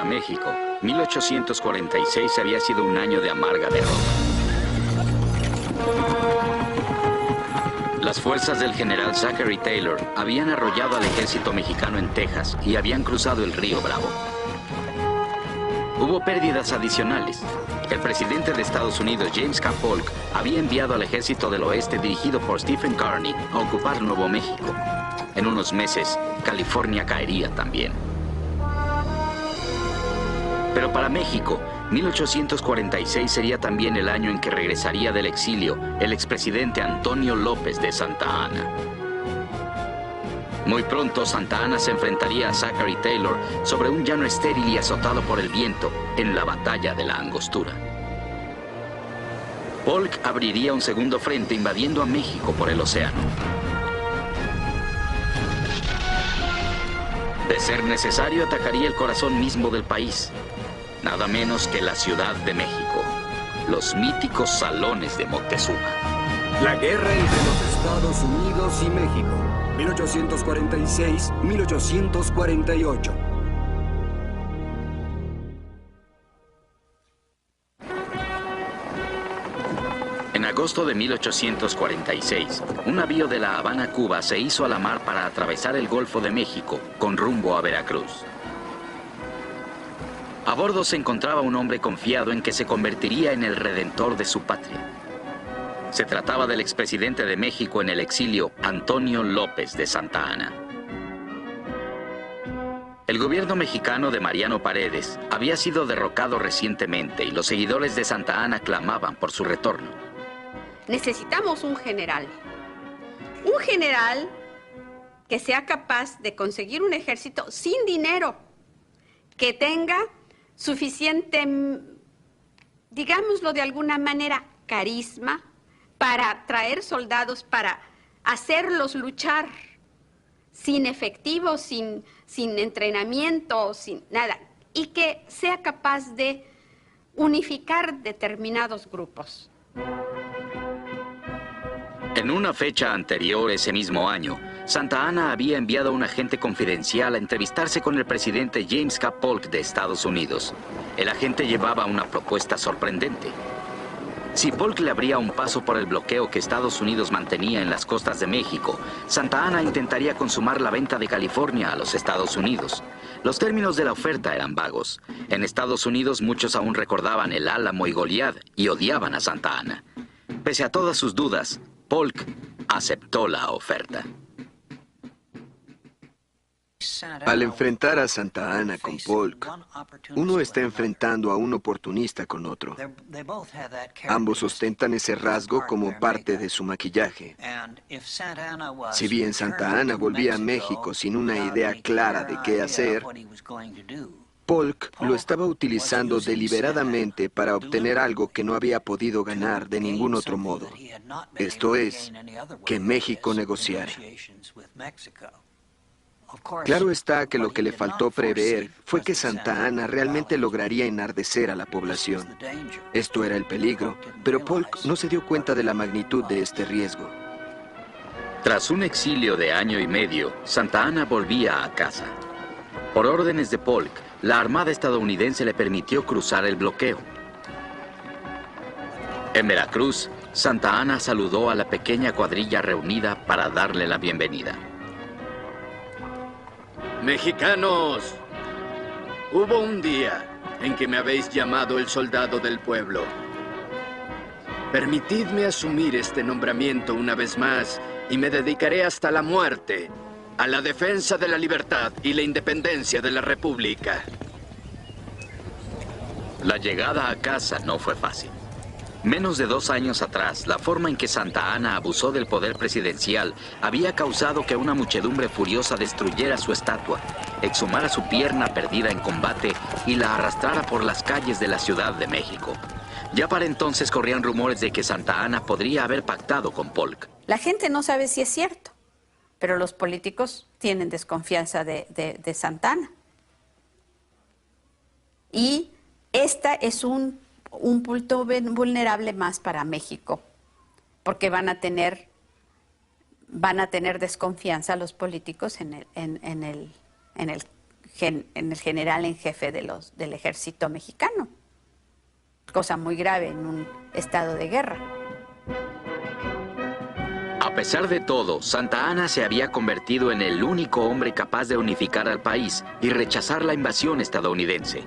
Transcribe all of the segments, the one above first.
México, 1846 había sido un año de amarga derrota. Las fuerzas del general Zachary Taylor habían arrollado al ejército mexicano en Texas y habían cruzado el río Bravo. Hubo pérdidas adicionales. El presidente de Estados Unidos, James K. Polk, había enviado al ejército del oeste dirigido por Stephen Kearny a ocupar Nuevo México. En unos meses, California caería también. Pero para México, 1846 sería también el año en que regresaría del exilio el expresidente Antonio López de Santa Anna. Muy pronto, Santa Anna se enfrentaría a Zachary Taylor sobre un llano estéril y azotado por el viento en la batalla de la Angostura. Polk abriría un segundo frente invadiendo a México por el océano. De ser necesario, atacaría el corazón mismo del país. Nada menos que la Ciudad de México, los míticos salones de Moctezuma. La guerra entre los Estados Unidos y México, 1846-1848. En agosto de 1846, un navío de La Habana, Cuba, se hizo a la mar para atravesar el Golfo de México con rumbo a Veracruz. A bordo se encontraba un hombre confiado en que se convertiría en el redentor de su patria. Se trataba del expresidente de México en el exilio, Antonio López de Santa Anna. El gobierno mexicano de Mariano Paredes había sido derrocado recientemente y los seguidores de Santa Anna clamaban por su retorno. Necesitamos un general que sea capaz de conseguir un ejército sin dinero, que tenga suficiente, digámoslo de alguna manera, carisma para traer soldados, para hacerlos luchar sin efectivo, sin entrenamiento, sin nada, y que sea capaz de unificar determinados grupos. En una fecha anterior, ese mismo año, Santa Anna había enviado a un agente confidencial a entrevistarse con el presidente James K. Polk de Estados Unidos. El agente llevaba una propuesta sorprendente. Si Polk le abría un paso por el bloqueo que Estados Unidos mantenía en las costas de México, Santa Anna intentaría consumar la venta de California a los Estados Unidos. Los términos de la oferta eran vagos. En Estados Unidos muchos aún recordaban el Álamo y Goliat y odiaban a Santa Anna. Pese a todas sus dudas, Polk aceptó la oferta. Al enfrentar a Santa Anna con Polk, uno está enfrentando a un oportunista con otro. Ambos ostentan ese rasgo como parte de su maquillaje. Si bien Santa Anna volvía a México sin una idea clara de qué hacer, Polk lo estaba utilizando deliberadamente para obtener algo que no había podido ganar de ningún otro modo. Esto es, que México negociara. Claro está que lo que le faltó prever fue que Santa Anna realmente lograría enardecer a la población. Esto era el peligro, pero Polk no se dio cuenta de la magnitud de este riesgo. Tras un exilio de año y medio, Santa Anna volvía a casa. Por órdenes de Polk, la Armada estadounidense le permitió cruzar el bloqueo. En Veracruz, Santa Anna saludó a la pequeña cuadrilla reunida para darle la bienvenida. Mexicanos, hubo un día en que me habéis llamado el soldado del pueblo. Permitidme asumir este nombramiento una vez más y me dedicaré hasta la muerte a la defensa de la libertad y la independencia de la República. La llegada a casa no fue fácil. Menos de 2 años atrás, la forma en que Santa Anna abusó del poder presidencial había causado que una muchedumbre furiosa destruyera su estatua, exhumara su pierna perdida en combate y la arrastrara por las calles de la Ciudad de México. Ya para entonces corrían rumores de que Santa Anna podría haber pactado con Polk. La gente no sabe si es cierto, pero los políticos tienen desconfianza de Santa Anna. Y esta es un punto vulnerable más para México, porque van a tener desconfianza los políticos en el el general en jefe del ejército mexicano. Cosa muy grave en un estado de guerra. A pesar de todo, Santa Anna se había convertido en el único hombre capaz de unificar al país y rechazar la invasión estadounidense.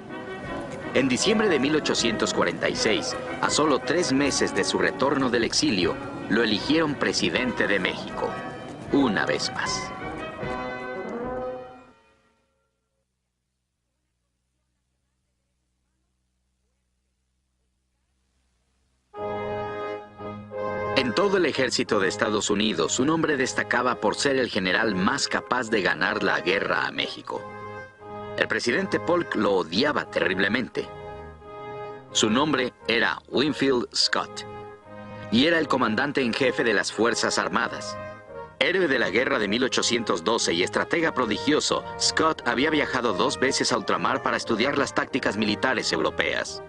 En diciembre de 1846, a solo 3 meses de su retorno del exilio, lo eligieron presidente de México, una vez más. En todo el ejército de Estados Unidos, un hombre destacaba por ser el general más capaz de ganar la guerra a México. El presidente Polk lo odiaba terriblemente. Su nombre era Winfield Scott, y era el comandante en jefe de las Fuerzas Armadas. Héroe de la guerra de 1812 y estratega prodigioso, Scott había viajado 2 veces a ultramar para estudiar las tácticas militares europeas.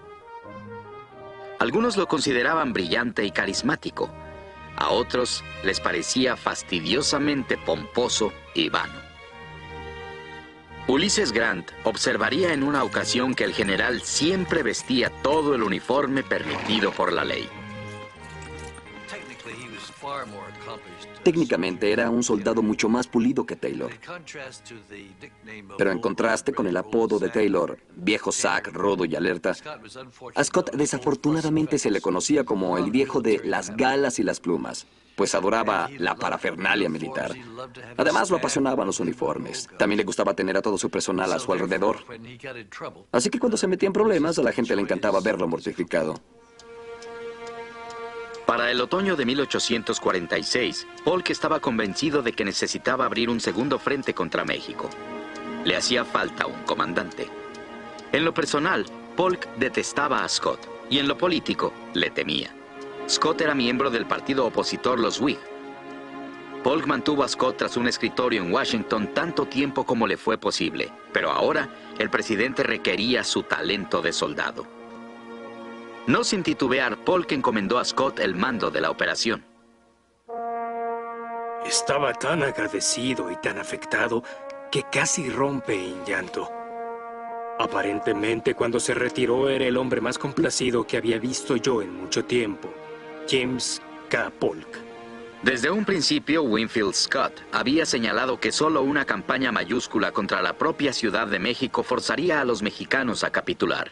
Algunos lo consideraban brillante y carismático. A otros les parecía fastidiosamente pomposo y vano. Ulysses Grant observaría en una ocasión que el general siempre vestía todo el uniforme permitido por la ley. Técnicamente era un soldado mucho más pulido que Taylor. Pero en contraste con el apodo de Taylor, viejo Zack, rudo y alerta, a Scott desafortunadamente se le conocía como el viejo de las galas y las plumas, pues adoraba la parafernalia militar. Además lo apasionaban los uniformes. También le gustaba tener a todo su personal a su alrededor. Así que cuando se metía en problemas, a la gente le encantaba verlo mortificado. Para el otoño de 1846, Polk estaba convencido de que necesitaba abrir un segundo frente contra México. Le hacía falta un comandante. En lo personal, Polk detestaba a Scott, y en lo político, le temía. Scott era miembro del partido opositor los Whig. Polk mantuvo a Scott tras un escritorio en Washington tanto tiempo como le fue posible, pero ahora el presidente requería su talento de soldado. No sin titubear, Polk encomendó a Scott el mando de la operación. Estaba tan agradecido y tan afectado que casi rompe en llanto. Aparentemente, cuando se retiró, era el hombre más complacido que había visto yo en mucho tiempo. James K. Polk. Desde un principio, Winfield Scott había señalado que solo una campaña mayúscula contra la propia Ciudad de México forzaría a los mexicanos a capitular.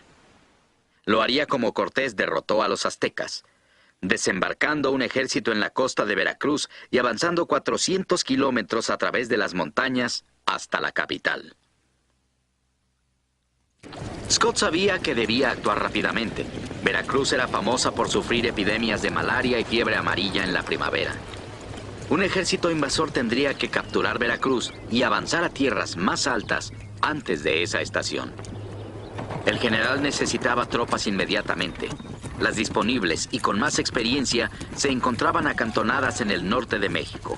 Lo haría como Cortés derrotó a los aztecas, desembarcando un ejército en la costa de Veracruz y avanzando 400 kilómetros a través de las montañas hasta la capital. Scott sabía que debía actuar rápidamente. Veracruz era famosa por sufrir epidemias de malaria y fiebre amarilla en la primavera. Un ejército invasor tendría que capturar Veracruz y avanzar a tierras más altas antes de esa estación. El general necesitaba tropas inmediatamente. Las disponibles y con más experiencia se encontraban acantonadas en el norte de México.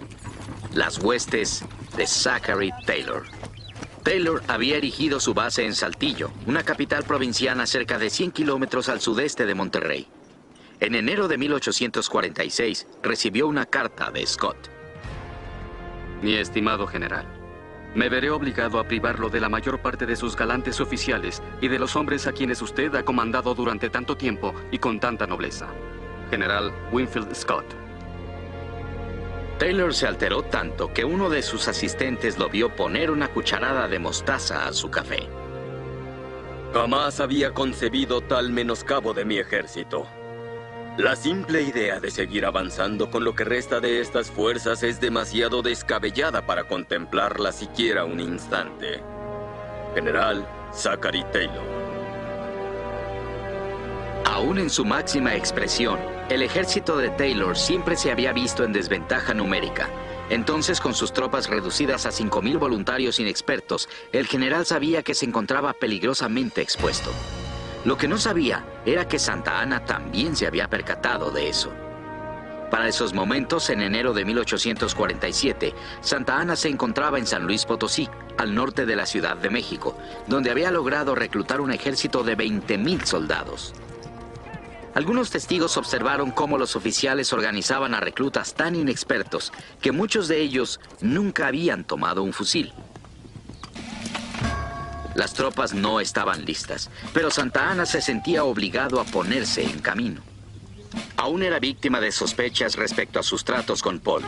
Las huestes de Zachary Taylor. Taylor había erigido su base en Saltillo, una capital provinciana cerca de 100 kilómetros al sudeste de Monterrey. En enero de 1846 recibió una carta de Scott. Mi estimado general, me veré obligado a privarlo de la mayor parte de sus galantes oficiales y de los hombres a quienes usted ha comandado durante tanto tiempo y con tanta nobleza. General Winfield Scott. Taylor se alteró tanto que uno de sus asistentes lo vio poner una cucharada de mostaza a su café. Jamás había concebido tal menoscabo de mi ejército. La simple idea de seguir avanzando con lo que resta de estas fuerzas es demasiado descabellada para contemplarla siquiera un instante. General Zachary Taylor. Aún en su máxima expresión, el ejército de Taylor siempre se había visto en desventaja numérica. Entonces, con sus tropas reducidas a 5,000 voluntarios inexpertos, el general sabía que se encontraba peligrosamente expuesto. Lo que no sabía era que Santa Anna también se había percatado de eso. Para esos momentos, en enero de 1847, Santa Anna se encontraba en San Luis Potosí, al norte de la Ciudad de México, donde había logrado reclutar un ejército de 20,000 soldados. Algunos testigos observaron cómo los oficiales organizaban a reclutas tan inexpertos que muchos de ellos nunca habían tomado un fusil. Las tropas no estaban listas, pero Santa Anna se sentía obligado a ponerse en camino. Aún era víctima de sospechas respecto a sus tratos con Polk.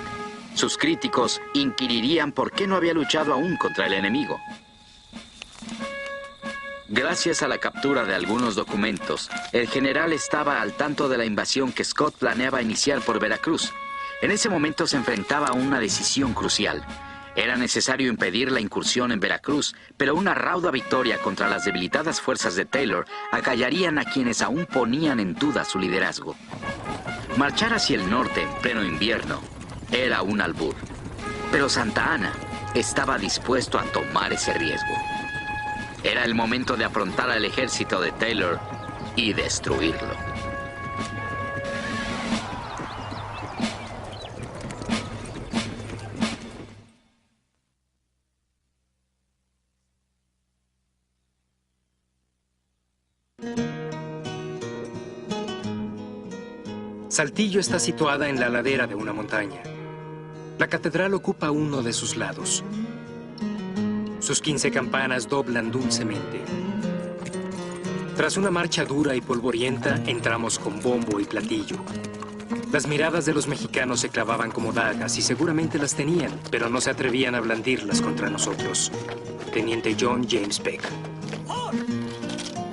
Sus críticos inquirirían por qué no había luchado aún contra el enemigo. Gracias a la captura de algunos documentos, el general estaba al tanto de la invasión que Scott planeaba iniciar por Veracruz. En ese momento se enfrentaba a una decisión crucial. Era necesario impedir la incursión en Veracruz, pero una rauda victoria contra las debilitadas fuerzas de Taylor acallarían a quienes aún ponían en duda su liderazgo. Marchar hacia el norte en pleno invierno era un albur, pero Santa Anna estaba dispuesto a tomar ese riesgo. Era el momento de afrontar al ejército de Taylor y destruirlo. Saltillo está situada en la ladera de una montaña. La catedral ocupa uno de sus lados. Sus 15 campanas doblan dulcemente. Tras una marcha dura y polvorienta, entramos con bombo y platillo. Las miradas de los mexicanos se clavaban como dagas y seguramente las tenían, pero no se atrevían a blandirlas contra nosotros. Teniente John James Peck.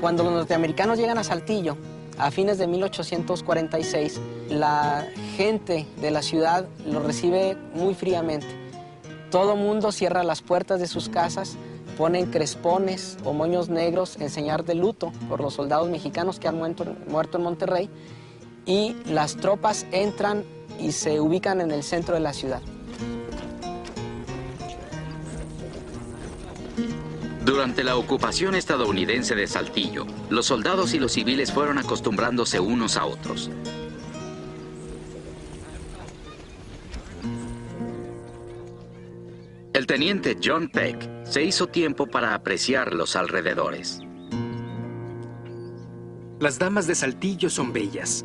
Cuando los norteamericanos llegan a Saltillo, a fines de 1846, la gente de la ciudad lo recibe muy fríamente. Todo mundo cierra las puertas de sus casas, ponen crespones o moños negros en señal de luto por los soldados mexicanos que han muerto en Monterrey, y las tropas entran y se ubican en el centro de la ciudad. Durante la ocupación estadounidense de Saltillo, los soldados y los civiles fueron acostumbrándose unos a otros. El teniente John Peck se hizo tiempo para apreciar los alrededores. Las damas de Saltillo son bellas.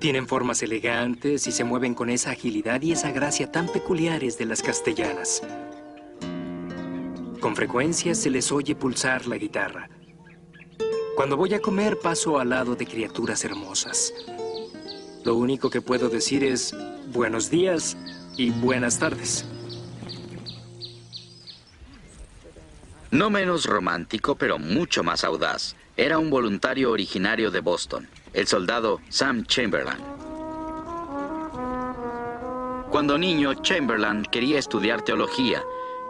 Tienen formas elegantes y se mueven con esa agilidad y esa gracia tan peculiares de las castellanas. Con frecuencia se les oye pulsar la guitarra. Cuando voy a comer paso al lado de criaturas hermosas. Lo único que puedo decir es buenos días y buenas tardes. No menos romántico, pero mucho más audaz, era un voluntario originario de Boston, el soldado Sam Chamberlain. Cuando niño, Chamberlain quería estudiar teología,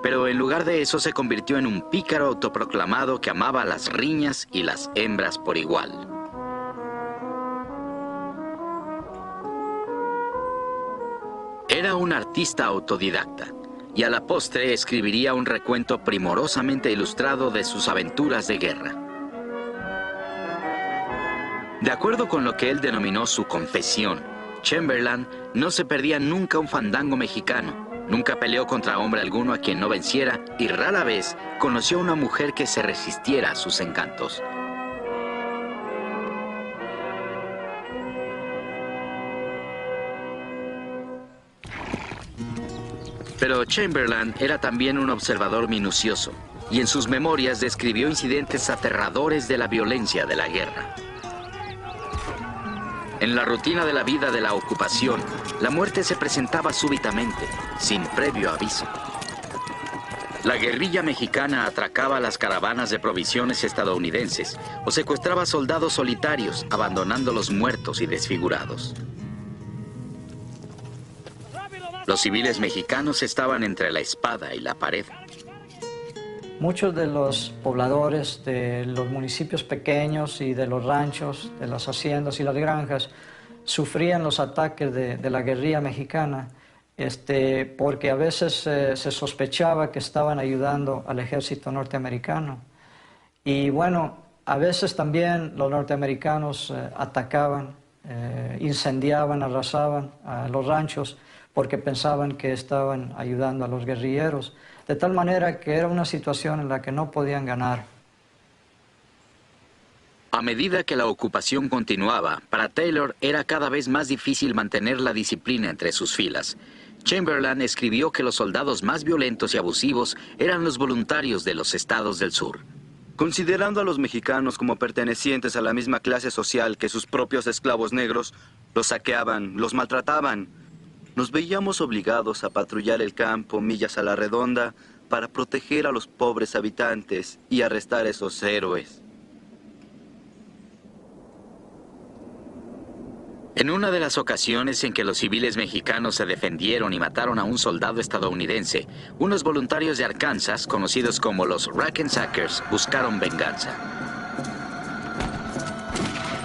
pero en lugar de eso se convirtió en un pícaro autoproclamado que amaba las riñas y las hembras por igual. Era un artista autodidacta, y a la postre escribiría un recuento primorosamente ilustrado de sus aventuras de guerra. De acuerdo con lo que él denominó su confesión, Chamberlain no se perdía nunca un fandango mexicano, nunca peleó contra hombre alguno a quien no venciera y rara vez conoció a una mujer que se resistiera a sus encantos. Pero Chamberlain era también un observador minucioso, y en sus memorias describió incidentes aterradores de la violencia de la guerra. En la rutina de la vida de la ocupación, la muerte se presentaba súbitamente, sin previo aviso. La guerrilla mexicana atracaba las caravanas de provisiones estadounidenses o secuestraba soldados solitarios, abandonándolos muertos y desfigurados. Los civiles mexicanos estaban entre la espada y la pared. Muchos de los pobladores de los municipios pequeños y de los ranchos, de las haciendas y las granjas, sufrían los ataques de la guerrilla mexicana, porque a veces se sospechaba que estaban ayudando al ejército norteamericano. Y bueno, a veces también los norteamericanos atacaban, incendiaban, arrasaban a los ranchos, porque pensaban que estaban ayudando a los guerrilleros, de tal manera que era una situación en la que no podían ganar. A medida que la ocupación continuaba, para Taylor era cada vez más difícil mantener la disciplina entre sus filas. Chamberlain escribió que los soldados más violentos y abusivos eran los voluntarios de los estados del sur. Considerando a los mexicanos como pertenecientes a la misma clase social que sus propios esclavos negros, los saqueaban, los maltrataban. Nos veíamos obligados a patrullar el campo millas a la redonda para proteger a los pobres habitantes y arrestar a esos héroes. En una de las ocasiones en que los civiles mexicanos se defendieron y mataron a un soldado estadounidense, unos voluntarios de Arkansas, conocidos como los Rackensackers, buscaron venganza.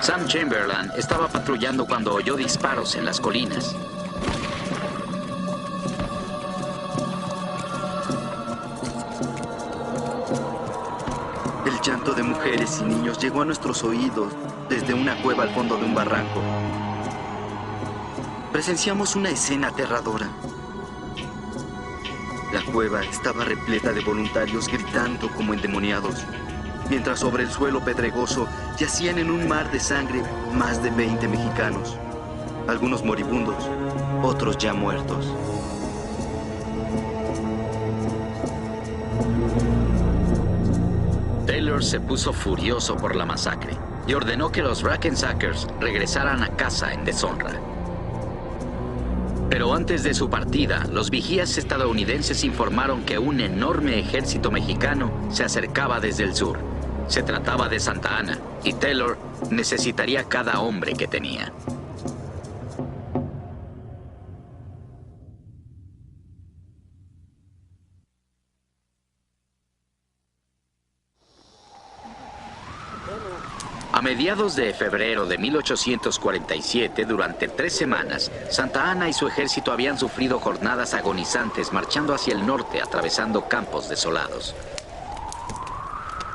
Sam Chamberlain estaba patrullando cuando oyó disparos en las colinas. El llanto de mujeres y niños llegó a nuestros oídos desde una cueva al fondo de un barranco. Presenciamos una escena aterradora. La cueva estaba repleta de voluntarios gritando como endemoniados, mientras sobre el suelo pedregoso yacían en un mar de sangre más de 20 mexicanos. Algunos moribundos, otros ya muertos. Taylor se puso furioso por la masacre y ordenó que los Rackensackers regresaran a casa en deshonra. Pero antes de su partida, los vigías estadounidenses informaron que un enorme ejército mexicano se acercaba desde el sur. Se trataba de Santa Ana, y Taylor necesitaría cada hombre que tenía. A mediados de febrero de 1847, durante 3 semanas, Santa Ana y su ejército habían sufrido jornadas agonizantes marchando hacia el norte, atravesando campos desolados.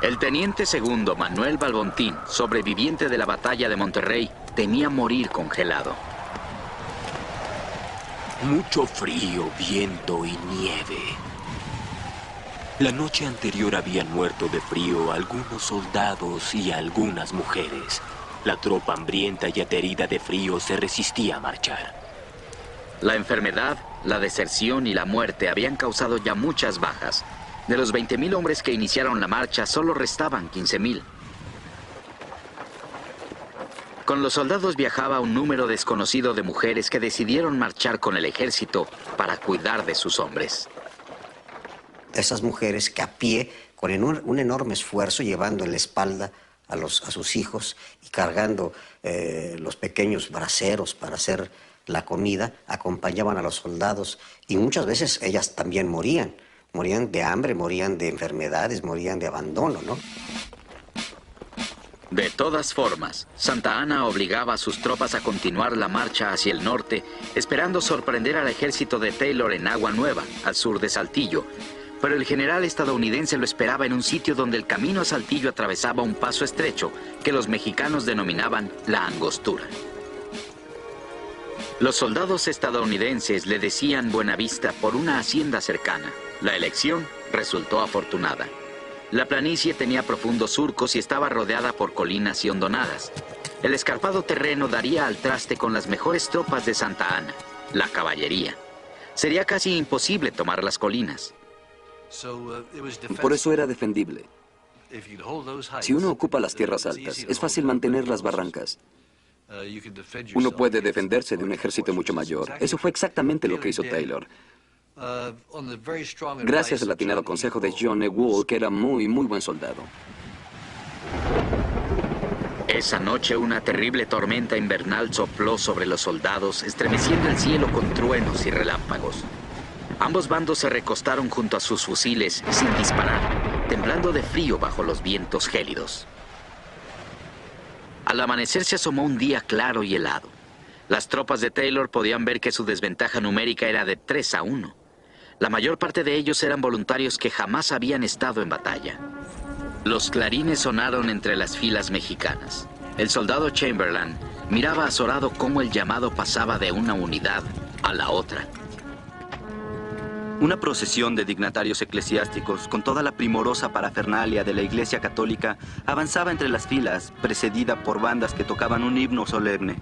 El teniente segundo Manuel Balbontín, sobreviviente de la batalla de Monterrey, temía morir congelado. Mucho frío, viento y nieve. La noche anterior habían muerto de frío algunos soldados y algunas mujeres. La tropa hambrienta y aterida de frío se resistía a marchar. La enfermedad, la deserción y la muerte habían causado ya muchas bajas. De los 20,000 hombres que iniciaron la marcha, solo restaban 15,000. Con los soldados viajaba un número desconocido de mujeres que decidieron marchar con el ejército para cuidar de sus hombres. Esas mujeres que a pie, con un enorme esfuerzo, llevando en la espalda a sus hijos y cargando los pequeños braseros para hacer la comida, acompañaban a los soldados y muchas veces ellas también morían. Morían de hambre, morían de enfermedades, morían de abandono, ¿no? De todas formas, Santa Ana obligaba a sus tropas a continuar la marcha hacia el norte, esperando sorprender al ejército de Taylor en Agua Nueva, al sur de Saltillo. Pero el general estadounidense lo esperaba en un sitio donde el camino a Saltillo atravesaba un paso estrecho que los mexicanos denominaban la Angostura. Los soldados estadounidenses le decían Buenavista por una hacienda cercana. La elección resultó afortunada. La planicie tenía profundos surcos y estaba rodeada por colinas y hondonadas. El escarpado terreno daría al traste con las mejores tropas de Santa Ana, la caballería. Sería casi imposible tomar las colinas. Por eso era defendible. Si uno ocupa las tierras altas, es fácil mantener las barrancas. Uno puede defenderse de un ejército mucho mayor. Eso fue exactamente lo que hizo Taylor. Gracias al atinado consejo de John E. Wool, que era muy buen soldado. Esa noche una terrible tormenta invernal sopló sobre los soldados, estremeciendo el cielo con truenos y relámpagos. Ambos bandos se recostaron junto a sus fusiles sin disparar, temblando de frío bajo los vientos gélidos. Al amanecer se asomó un día claro y helado. Las tropas de Taylor podían ver que su desventaja numérica era de 3-1. La mayor parte de ellos eran voluntarios que jamás habían estado en batalla. Los clarines sonaron entre las filas mexicanas. El soldado Chamberlain miraba azorado cómo el llamado pasaba de una unidad a la otra. Una procesión de dignatarios eclesiásticos con toda la primorosa parafernalia de la Iglesia Católica avanzaba entre las filas, precedida por bandas que tocaban un himno solemne.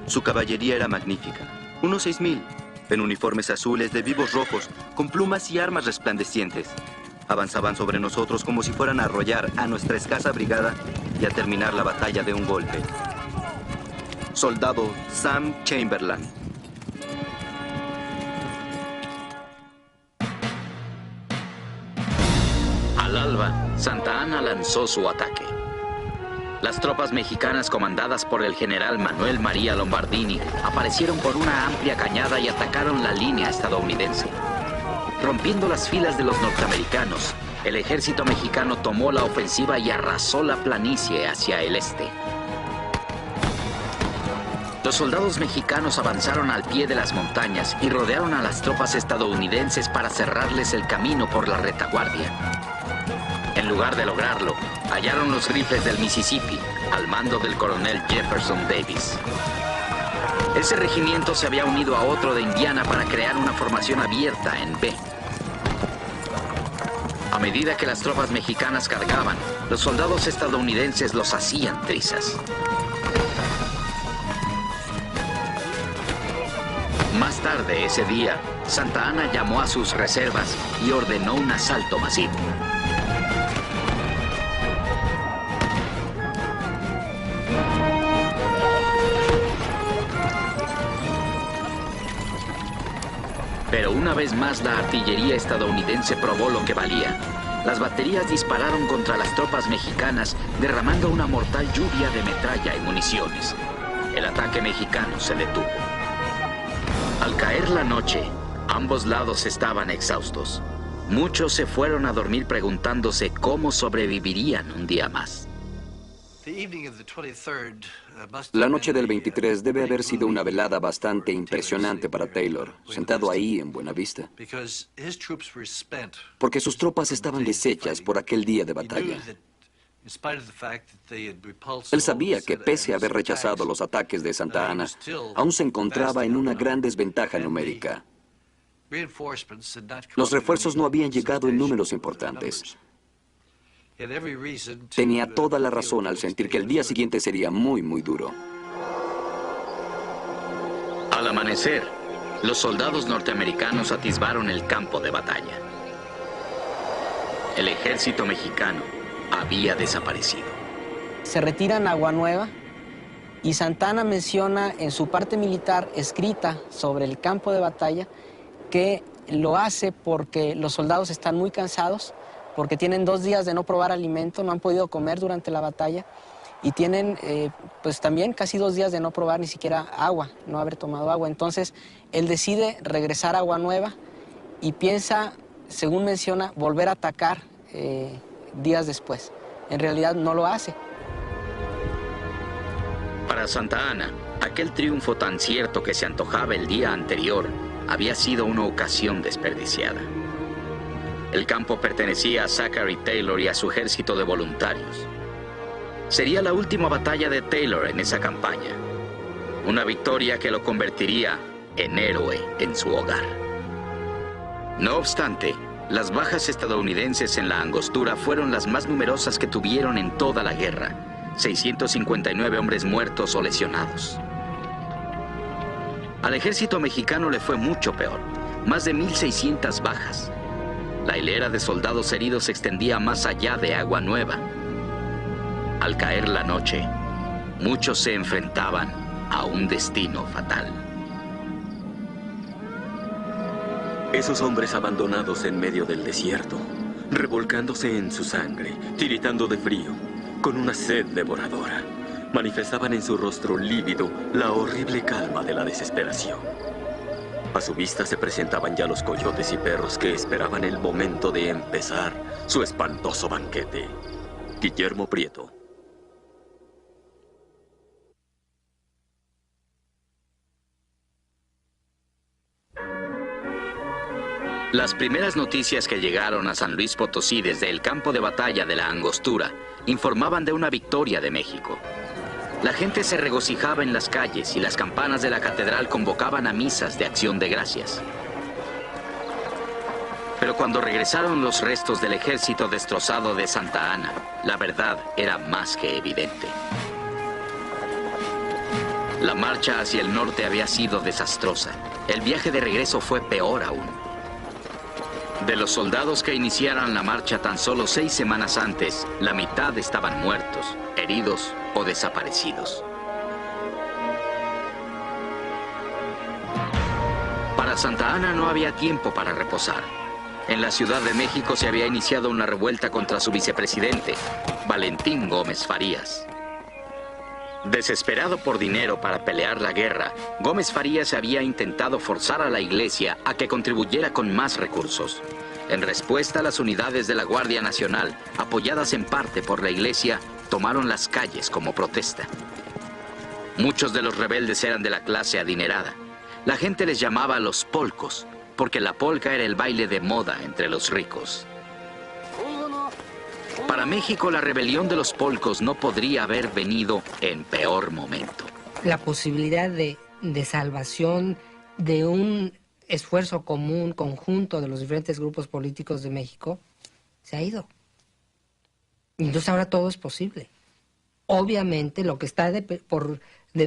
Su caballería era magnífica, unos 6,000, en uniformes azules de vivos rojos, con plumas y armas resplandecientes. Avanzaban sobre nosotros como si fueran a arrollar a nuestra escasa brigada y a terminar la batalla de un golpe. Soldado Sam Chamberlain. Al alba, Santa Anna lanzó su ataque. Las tropas mexicanas comandadas por el general Manuel María Lombardini aparecieron por una amplia cañada y atacaron la línea estadounidense. Rompiendo las filas de los norteamericanos, el ejército mexicano tomó la ofensiva y arrasó la planicie hacia el este. Los soldados mexicanos avanzaron al pie de las montañas y rodearon a las tropas estadounidenses para cerrarles el camino por la retaguardia. En lugar de lograrlo, hallaron los rifles del Mississippi al mando del coronel Jefferson Davis. Ese regimiento se había unido a otro de Indiana para crear una formación abierta en B. A medida que las tropas mexicanas cargaban, los soldados estadounidenses los hacían trizas. Más tarde ese día, Santa Anna llamó a sus reservas y ordenó un asalto masivo. Pero una vez más la artillería estadounidense probó lo que valía. Las baterías dispararon contra las tropas mexicanas, derramando una mortal lluvia de metralla y municiones. El ataque mexicano se detuvo. Al caer la noche, ambos lados estaban exhaustos. Muchos se fueron a dormir preguntándose cómo sobrevivirían un día más. La noche del 23 debe haber sido una velada bastante impresionante para Taylor, sentado ahí en Buena Vista, porque sus tropas estaban deshechas por aquel día de batalla. Él sabía que pese a haber rechazado los ataques de Santa Anna, aún se encontraba en una gran desventaja numérica. Los refuerzos no habían llegado en números importantes. Tenía toda la razón al sentir que el día siguiente sería muy, muy duro. Al amanecer, los soldados norteamericanos atisbaron el campo de batalla. El ejército mexicano había desaparecido. Se retiran a Agua Nueva y Santa Anna menciona en su parte militar escrita sobre el campo de batalla que lo hace porque los soldados están muy cansados, porque tienen 2 días de no probar alimento, no han podido comer durante la batalla y tienen pues también casi 2 días de no probar ni siquiera agua, no haber tomado agua. Entonces él decide regresar a Agua Nueva y piensa, según menciona, volver a atacar días después. En realidad no lo hace. Para Santa Anna, aquel triunfo tan cierto que se antojaba el día anterior había sido una ocasión desperdiciada. El campo pertenecía a Zachary Taylor y a su ejército de voluntarios. Sería la última batalla de Taylor en esa campaña. Una victoria que lo convertiría en héroe en su hogar. No obstante, las bajas estadounidenses en la Angostura fueron las más numerosas que tuvieron en toda la guerra. 659 hombres muertos o lesionados. Al ejército mexicano le fue mucho peor. Más de 1,600 bajas. La hilera de soldados heridos se extendía más allá de Agua Nueva. Al caer la noche, muchos se enfrentaban a un destino fatal. Esos hombres abandonados en medio del desierto, revolcándose en su sangre, tiritando de frío, con una sed devoradora, manifestaban en su rostro lívido la horrible calma de la desesperación. A su vista se presentaban ya los coyotes y perros que esperaban el momento de empezar su espantoso banquete. Guillermo Prieto. Las primeras noticias que llegaron a San Luis Potosí desde el campo de batalla de la Angostura informaban de una victoria de México. La gente se regocijaba en las calles y las campanas de la catedral convocaban a misas de acción de gracias. Pero cuando regresaron los restos del ejército destrozado de Santa Anna, la verdad era más que evidente. La marcha hacia el norte había sido desastrosa. El viaje de regreso fue peor aún. De los soldados que iniciaran la marcha tan solo 6 semanas antes, la mitad estaban muertos, heridos o desaparecidos. Para Santa Anna no había tiempo para reposar. En la Ciudad de México se había iniciado una revuelta contra su vicepresidente, Valentín Gómez Farías. Desesperado por dinero para pelear la guerra, Gómez Farías había intentado forzar a la iglesia a que contribuyera con más recursos. En respuesta, las unidades de la Guardia Nacional, apoyadas en parte por la iglesia, tomaron las calles como protesta. Muchos de los rebeldes eran de la clase adinerada. La gente les llamaba los polcos, porque la polca era el baile de moda entre los ricos. Para México, la rebelión de los polcos no podría haber venido en peor momento. La posibilidad de salvación de un esfuerzo común, conjunto de los diferentes grupos políticos de México, se ha ido. Entonces ahora todo es posible. Obviamente lo que está de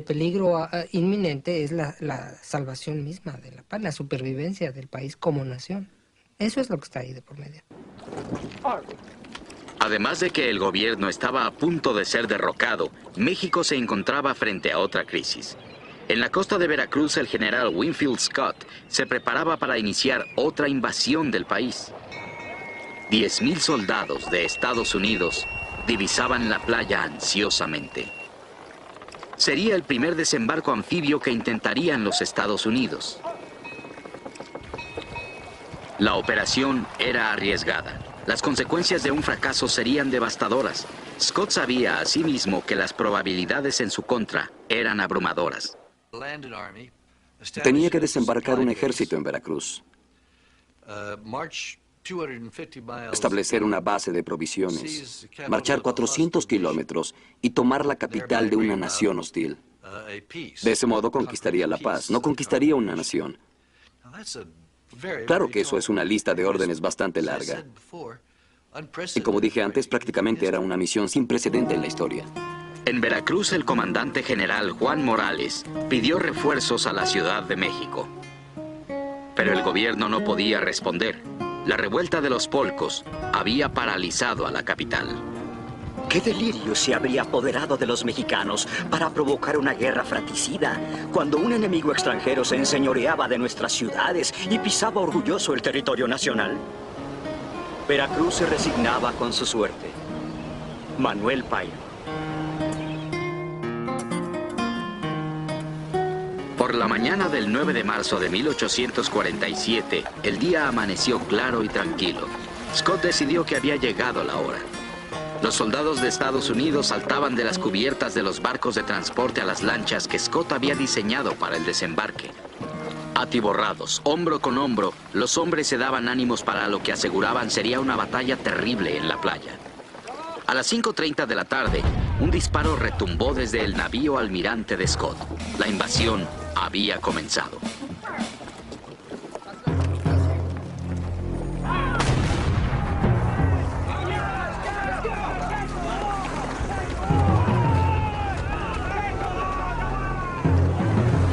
peligro inminente es la salvación misma de la paz, la supervivencia del país como nación. Eso es lo que está ahí de por medio. Además de que el gobierno estaba a punto de ser derrocado, México se encontraba frente a otra crisis. En la costa de Veracruz, el general Winfield Scott se preparaba para iniciar otra invasión del país. 10,000 soldados de Estados Unidos divisaban la playa ansiosamente. Sería el primer desembarco anfibio que intentarían los Estados Unidos. La operación era arriesgada. Las consecuencias de un fracaso serían devastadoras. Scott sabía asimismo que las probabilidades en su contra eran abrumadoras. Tenía que desembarcar un ejército en Veracruz, establecer una base de provisiones, marchar 400 kilómetros y tomar la capital de una nación hostil. De ese modo conquistaría la paz, no conquistaría una nación. Claro que eso es una lista de órdenes bastante larga. Y como dije antes, prácticamente era una misión sin precedente en la historia. En Veracruz, el comandante general Juan Morales pidió refuerzos a la Ciudad de México. Pero el gobierno no podía responder. La revuelta de los polcos había paralizado a la capital. ¿Qué delirio se habría apoderado de los mexicanos para provocar una guerra fratricida cuando un enemigo extranjero se enseñoreaba de nuestras ciudades y pisaba orgulloso el territorio nacional? Veracruz se resignaba con su suerte. Manuel Pairo. Por la mañana del 9 de marzo de 1847, el día amaneció claro y tranquilo. Scott decidió que había llegado la hora. Los soldados de Estados Unidos saltaban de las cubiertas de los barcos de transporte a las lanchas que Scott había diseñado para el desembarque. Atiborrados, hombro con hombro, los hombres se daban ánimos para lo que aseguraban sería una batalla terrible en la playa. A las 5:30 de la tarde, un disparo retumbó desde el navío almirante de Scott. La invasión había comenzado.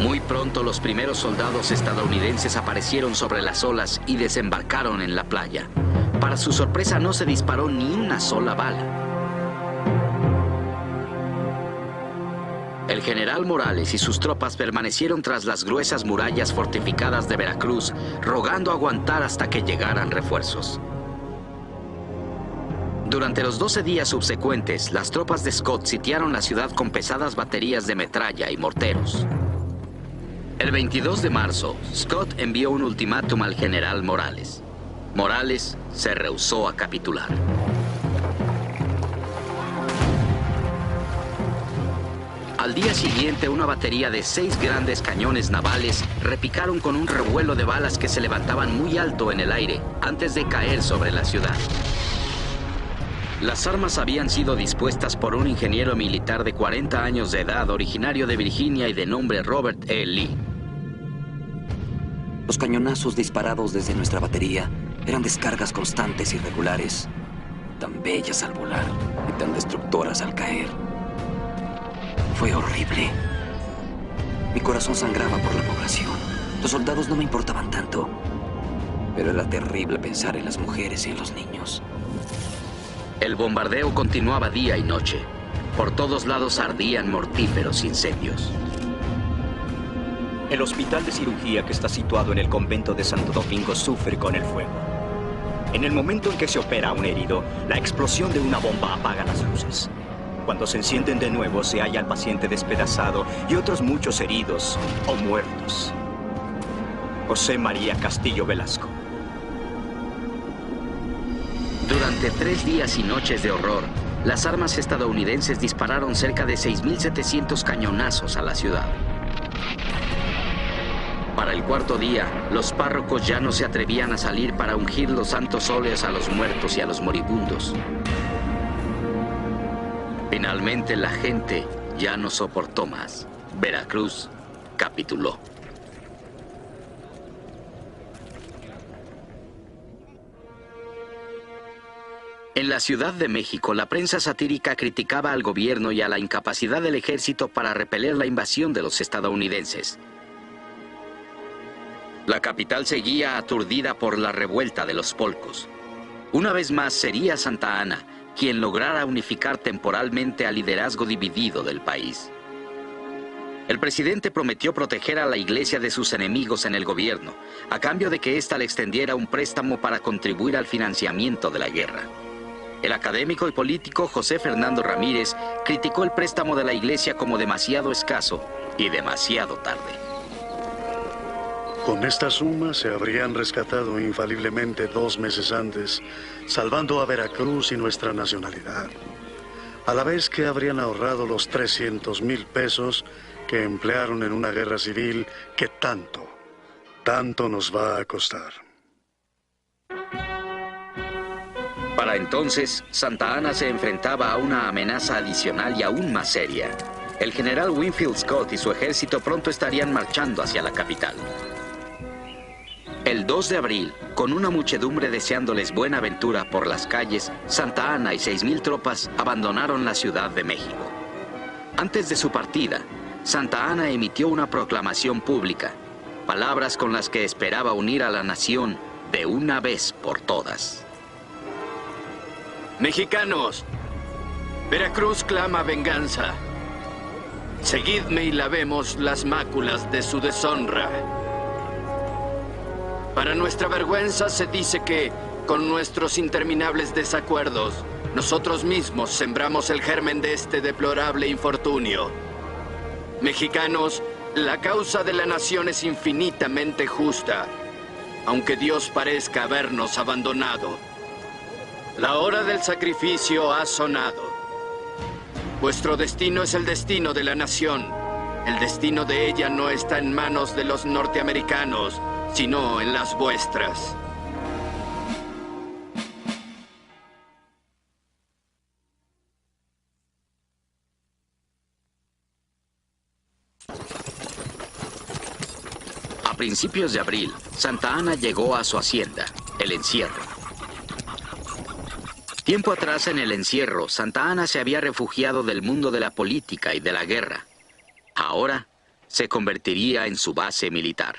Muy pronto los primeros soldados estadounidenses aparecieron sobre las olas y desembarcaron en la playa. Para su sorpresa no se disparó ni una sola bala. El general Morales y sus tropas permanecieron tras las gruesas murallas fortificadas de Veracruz, rogando aguantar hasta que llegaran refuerzos. Durante los 12 días subsecuentes, las tropas de Scott sitiaron la ciudad con pesadas baterías de metralla y morteros. El 22 de marzo, Scott envió un ultimátum al general Morales. Morales se rehusó a capitular. Al día siguiente, una batería de 6 grandes cañones navales repicaron con un revuelo de balas que se levantaban muy alto en el aire antes de caer sobre la ciudad. Las armas habían sido dispuestas por un ingeniero militar de 40 años de edad, originario de Virginia y de nombre Robert E. Lee. Los cañonazos disparados desde nuestra batería eran descargas constantes y regulares, tan bellas al volar y tan destructoras al caer. Fue horrible. Mi corazón sangraba por la población. Los soldados no me importaban tanto. Pero era terrible pensar en las mujeres y en los niños. El bombardeo continuaba día y noche. Por todos lados ardían mortíferos incendios. El hospital de cirugía que está situado en el convento de Santo Domingo sufre con el fuego. En el momento en que se opera a un herido, la explosión de una bomba apaga las luces. Cuando se encienden de nuevo, se halla al paciente despedazado y otros muchos heridos o muertos. José María Castillo Velasco. Durante 3 días y noches de horror, las armas estadounidenses dispararon cerca de 6.700 cañonazos a la ciudad. Para el 4.º día, los párrocos ya no se atrevían a salir para ungir los santos óleos a los muertos y a los moribundos. Finalmente, la gente ya no soportó más. Veracruz capituló. En la Ciudad de México, la prensa satírica criticaba al gobierno y a la incapacidad del ejército para repeler la invasión de los estadounidenses. La capital seguía aturdida por la revuelta de los polcos. Una vez más sería Santa Anna quien lograra unificar temporalmente al liderazgo dividido del país. El presidente prometió proteger a la iglesia de sus enemigos en el gobierno, a cambio de que ésta le extendiera un préstamo para contribuir al financiamiento de la guerra. El académico y político José Fernando Ramírez criticó el préstamo de la iglesia como demasiado escaso y demasiado tarde. Con esta suma se habrían rescatado infaliblemente 2 meses antes, salvando a Veracruz y nuestra nacionalidad, a la vez que habrían ahorrado los 300,000 pesos que emplearon en una guerra civil que tanto nos va a costar. Para entonces, Santa Anna se enfrentaba a una amenaza adicional y aún más seria. El general Winfield Scott y su ejército pronto estarían marchando hacia la capital. El 2 de abril, con una muchedumbre deseándoles buena ventura por las calles, Santa Anna y 6.000 tropas abandonaron la Ciudad de México. Antes de su partida, Santa Anna emitió una proclamación pública, palabras con las que esperaba unir a la nación de una vez por todas. Mexicanos, Veracruz clama venganza. Seguidme y lavemos las máculas de su deshonra. Para nuestra vergüenza se dice que, con nuestros interminables desacuerdos, nosotros mismos sembramos el germen de este deplorable infortunio. Mexicanos, la causa de la nación es infinitamente justa, aunque Dios parezca habernos abandonado. La hora del sacrificio ha sonado. Vuestro destino es el destino de la nación. El destino de ella no está en manos de los norteamericanos, sino en las vuestras. A principios de abril, Santa Anna llegó a su hacienda, El Encierro. Tiempo atrás, en El Encierro, Santa Anna se había refugiado del mundo de la política y de la guerra. Ahora se convertiría en su base militar.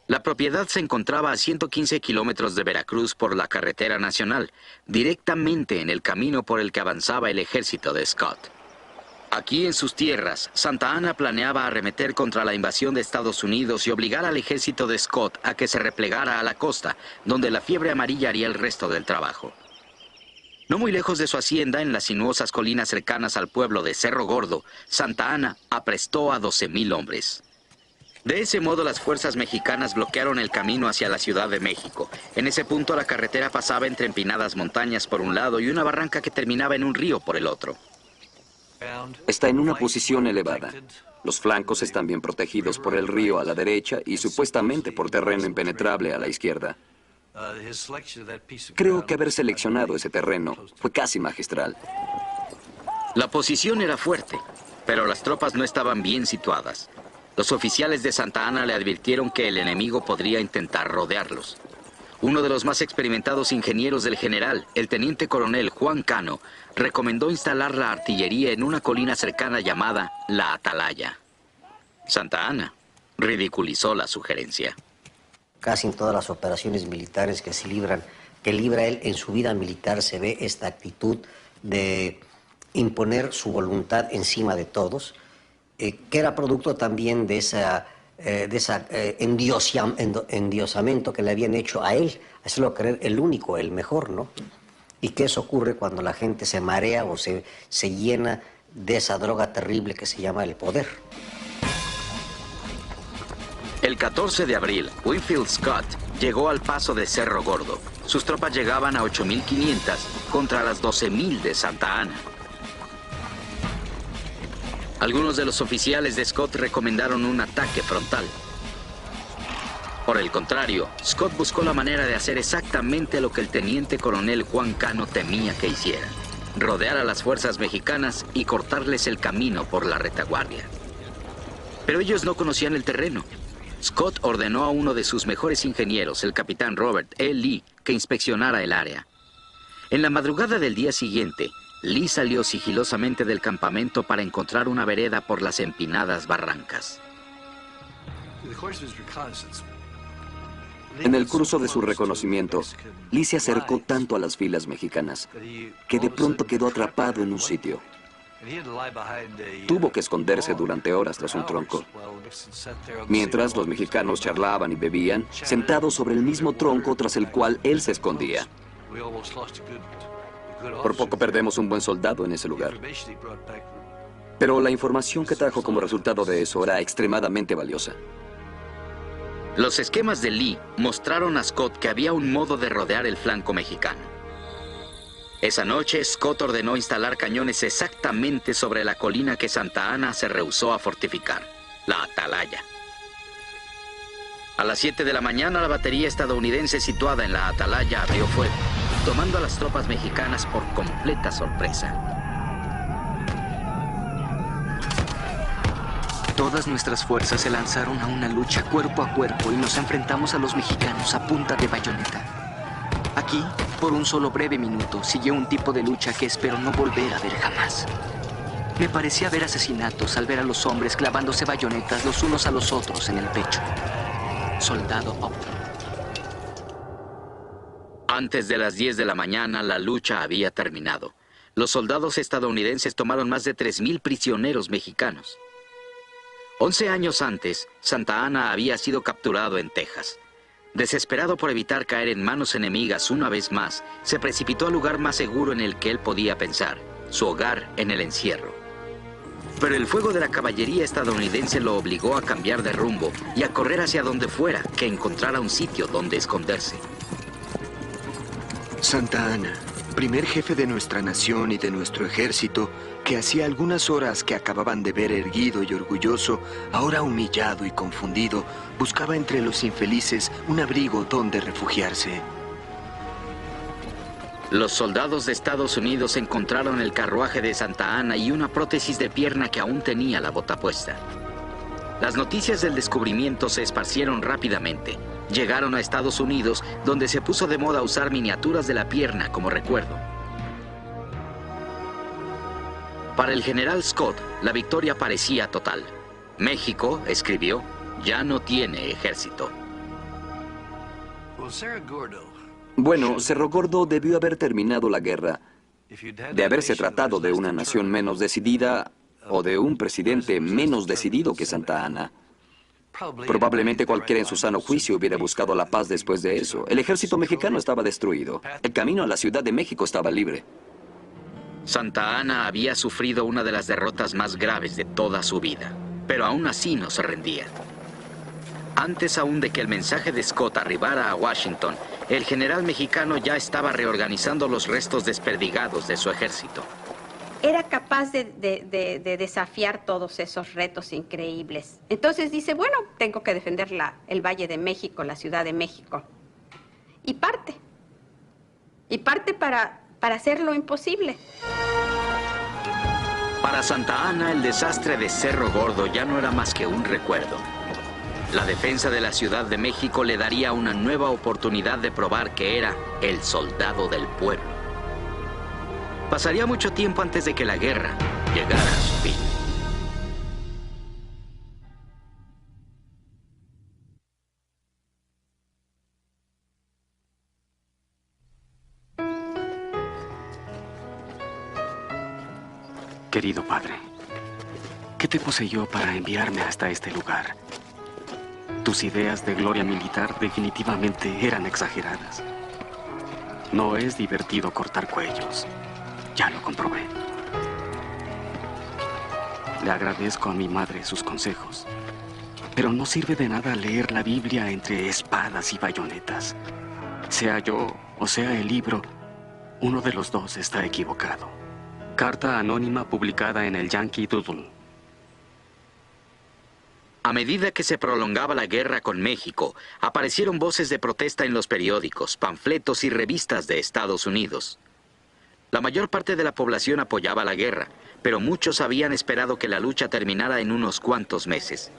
La propiedad se encontraba a 115 kilómetros de Veracruz por la carretera nacional, directamente en el camino por el que avanzaba el ejército de Scott. Aquí en sus tierras, Santa Anna planeaba arremeter contra la invasión de Estados Unidos y obligar al ejército de Scott a que se replegara a la costa, donde la fiebre amarilla haría el resto del trabajo. No muy lejos de su hacienda, en las sinuosas colinas cercanas al pueblo de Cerro Gordo, Santa Anna aprestó a 12,000 hombres. De ese modo, las fuerzas mexicanas bloquearon el camino hacia la Ciudad de México. En ese punto, la carretera pasaba entre empinadas montañas por un lado y una barranca que terminaba en un río por el otro. Está en una posición elevada. Los flancos están bien protegidos por el río a la derecha y supuestamente por terreno impenetrable a la izquierda. Creo que haber seleccionado ese terreno fue casi magistral. La posición era fuerte, pero las tropas no estaban bien situadas. Los oficiales de Santa Anna le advirtieron que el enemigo podría intentar rodearlos. Uno de los más experimentados ingenieros del general, el teniente coronel Juan Cano, recomendó instalar la artillería en una colina cercana llamada La Atalaya. Santa Anna ridiculizó la sugerencia. Casi en todas las operaciones militares que libra él en su vida militar, se ve esta actitud de imponer su voluntad encima de todos, que era producto también de endiosamiento que le habían hecho a él, hacerlo creer el único, el mejor, ¿no? Y que eso ocurre cuando la gente se marea o se llena de esa droga terrible que se llama el poder. El 14 de abril, Winfield Scott llegó al paso de Cerro Gordo. Sus tropas llegaban a 8.500 contra las 12.000 de Santa Ana. Algunos de los oficiales de Scott recomendaron un ataque frontal. Por el contrario, Scott buscó la manera de hacer exactamente lo que el teniente coronel Juan Cano temía que hiciera: rodear a las fuerzas mexicanas y cortarles el camino por la retaguardia. Pero ellos no conocían el terreno. Scott ordenó a uno de sus mejores ingenieros, el capitán Robert E. Lee, que inspeccionara el área. En la madrugada del día siguiente, Lee salió sigilosamente del campamento para encontrar una vereda por las empinadas barrancas. En el curso de su reconocimiento, Lee se acercó tanto a las filas mexicanas que de pronto quedó atrapado en un sitio. Tuvo que esconderse durante horas tras un tronco. Mientras los mexicanos charlaban y bebían, sentados sobre el mismo tronco tras el cual él se escondía. Por poco perdemos un buen soldado en ese lugar. Pero la información que trajo como resultado de eso era extremadamente valiosa. Los esquemas de Lee mostraron a Scott que había un modo de rodear el flanco mexicano. Esa noche, Scott ordenó instalar cañones exactamente sobre la colina que Santa Ana se rehusó a fortificar, la Atalaya. A las 7 de la mañana, la batería estadounidense situada en la Atalaya abrió fuego, tomando a las tropas mexicanas por completa sorpresa. Todas nuestras fuerzas se lanzaron a una lucha cuerpo a cuerpo y nos enfrentamos a los mexicanos a punta de bayoneta. Aquí, por un solo breve minuto, siguió un tipo de lucha que espero no volver a ver jamás. Me parecía ver asesinatos al ver a los hombres clavándose bayonetas los unos a los otros en el pecho. Soldado Upton. Antes de las 10 de la mañana, la lucha había terminado. Los soldados estadounidenses tomaron más de 3.000 prisioneros mexicanos. 11 años antes, Santa Ana había sido capturado en Texas. Desesperado por evitar caer en manos enemigas una vez más, se precipitó al lugar más seguro en el que él podía pensar: su hogar en el encierro. Pero el fuego de la caballería estadounidense lo obligó a cambiar de rumbo y a correr hacia donde fuera que encontrara un sitio donde esconderse. Santa Ana, primer jefe de nuestra nación y de nuestro ejército, que hacía algunas horas que acababan de ver erguido y orgulloso, ahora humillado y confundido, buscaba entre los infelices un abrigo donde refugiarse. Los soldados de Estados Unidos encontraron el carruaje de Santa Ana y una prótesis de pierna que aún tenía la bota puesta. Las noticias del descubrimiento se esparcieron rápidamente. Llegaron a Estados Unidos, donde se puso de moda usar miniaturas de la pierna como recuerdo. Para el general Scott, la victoria parecía total. México, escribió, ya no tiene ejército. Bueno, Cerro Gordo debió haber terminado la guerra. De haberse tratado de una nación menos decidida o de un presidente menos decidido que Santa Ana. Probablemente cualquiera en su sano juicio hubiera buscado la paz después de eso. El ejército mexicano estaba destruido. El camino a la Ciudad de México estaba libre. Santa Ana había sufrido una de las derrotas más graves de toda su vida, pero aún así no se rendía. Antes aún de que el mensaje de Scott arribara a Washington, el general mexicano ya estaba reorganizando los restos desperdigados de su ejército. Era capaz de desafiar todos esos retos increíbles. Entonces dice, bueno, tengo que defender el Valle de México, la Ciudad de México. Y parte. Y parte para hacer lo imposible. Para Santa Ana, el desastre de Cerro Gordo ya no era más que un recuerdo. La defensa de la Ciudad de México le daría una nueva oportunidad de probar que era el soldado del pueblo. Pasaría mucho tiempo antes de que la guerra llegara a su fin. Querido padre, ¿qué te poseyó para enviarme hasta este lugar? Tus ideas de gloria militar definitivamente eran exageradas. No es divertido cortar cuellos. Ya lo comprobé. Le agradezco a mi madre sus consejos, pero no sirve de nada leer la Biblia entre espadas y bayonetas. Sea yo o sea el libro, uno de los dos está equivocado. Carta anónima publicada en el Yankee Doodle. A medida que se prolongaba la guerra con México, aparecieron voces de protesta en los periódicos, panfletos y revistas de Estados Unidos. La mayor parte de la población apoyaba la guerra, pero muchos habían esperado que la lucha terminara en unos cuantos meses.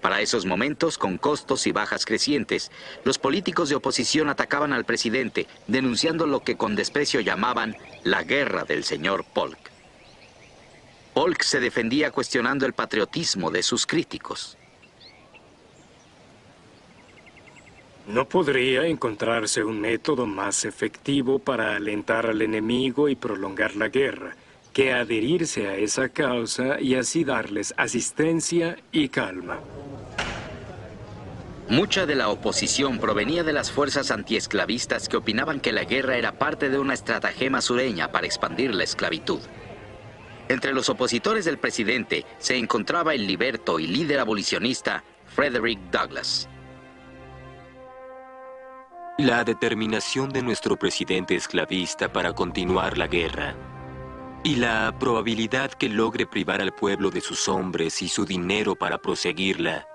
Para esos momentos, con costos y bajas crecientes, los políticos de oposición atacaban al presidente, denunciando lo que con desprecio llamaban la guerra del señor Polk. Polk se defendía cuestionando el patriotismo de sus críticos. ¿No podría encontrarse un método más efectivo para alentar al enemigo y prolongar la guerra que adherirse a esa causa y así darles asistencia y calma? Mucha de la oposición provenía de las fuerzas antiesclavistas que opinaban que la guerra era parte de una estratagema sureña para expandir la esclavitud. Entre los opositores del presidente se encontraba el liberto y líder abolicionista Frederick Douglass. La determinación de nuestro presidente esclavista para continuar la guerra y la probabilidad que logre privar al pueblo de sus hombres y su dinero para proseguirla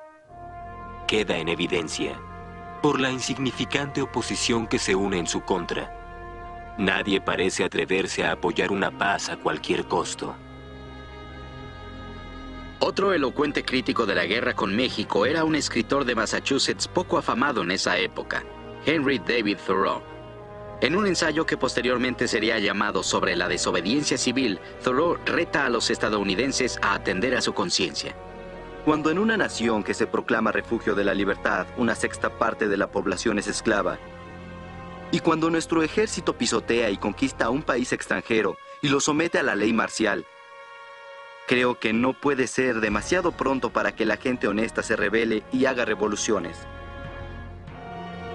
queda en evidencia por la insignificante oposición que se une en su contra. Nadie parece atreverse a apoyar una paz a cualquier costo. Otro elocuente crítico de la guerra con México era un escritor de Massachusetts poco afamado en esa época, Henry David Thoreau. En un ensayo que posteriormente sería llamado Sobre la desobediencia civil, Thoreau reta a los estadounidenses a atender a su conciencia. Cuando en una nación que se proclama refugio de la libertad, una sexta parte de la población es esclava, y cuando nuestro ejército pisotea y conquista a un país extranjero y lo somete a la ley marcial, creo que no puede ser demasiado pronto para que la gente honesta se rebele y haga revoluciones.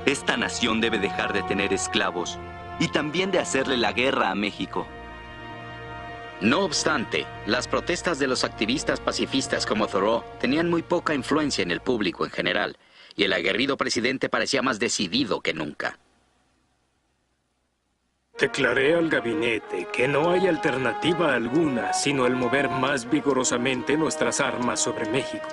Esta nación debe dejar de tener esclavos y también de hacerle la guerra a México. No obstante, las protestas de los activistas pacifistas como Thoreau tenían muy poca influencia en el público en general, y el aguerrido presidente parecía más decidido que nunca. Declaré al gabinete que no hay alternativa alguna sino el mover más vigorosamente nuestras armas sobre México.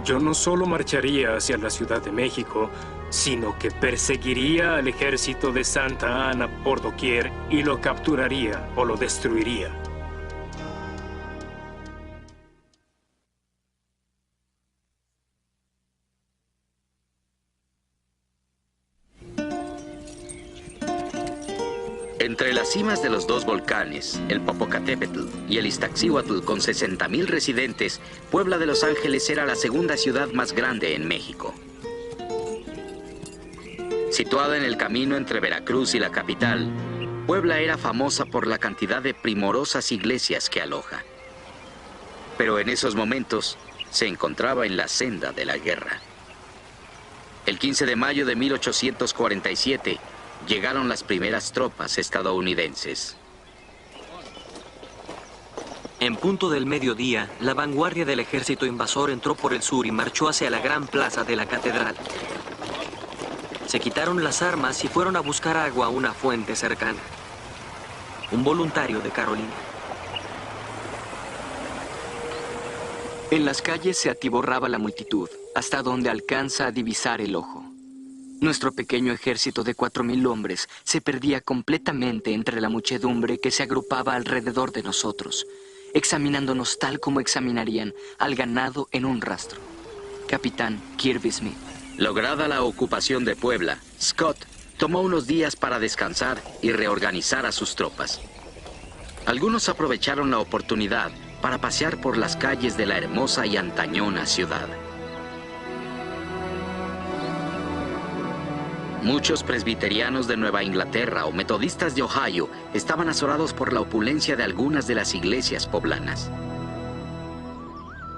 Yo no solo marcharía hacia la Ciudad de México, sino que perseguiría al ejército de Santa Anna por doquier y lo capturaría o lo destruiría. Entre las cimas de los dos volcanes, el Popocatépetl y el Iztaccíhuatl, con 60,000 residentes, Puebla de Los Ángeles era la segunda ciudad más grande en México. Situada en el camino entre Veracruz y la capital, Puebla era famosa por la cantidad de primorosas iglesias que aloja. Pero en esos momentos se encontraba en la senda de la guerra. El 15 de mayo de 1847, llegaron las primeras tropas estadounidenses. En punto del mediodía, la vanguardia del ejército invasor entró por el sur y marchó hacia la gran plaza de la catedral. Se quitaron las armas y fueron a buscar agua a una fuente cercana. Un voluntario de Carolina. En las calles se atiborraba la multitud, hasta donde alcanza a divisar el ojo. Nuestro pequeño ejército de 4,000 hombres se perdía completamente entre la muchedumbre que se agrupaba alrededor de nosotros, examinándonos tal como examinarían al ganado en un rastro. Capitán Kirby Smith. Lograda la ocupación de Puebla, Scott tomó unos días para descansar y reorganizar a sus tropas. Algunos aprovecharon la oportunidad para pasear por las calles de la hermosa y antañona ciudad. Muchos presbiterianos de Nueva Inglaterra o metodistas de Ohio estaban azorados por la opulencia de algunas de las iglesias poblanas.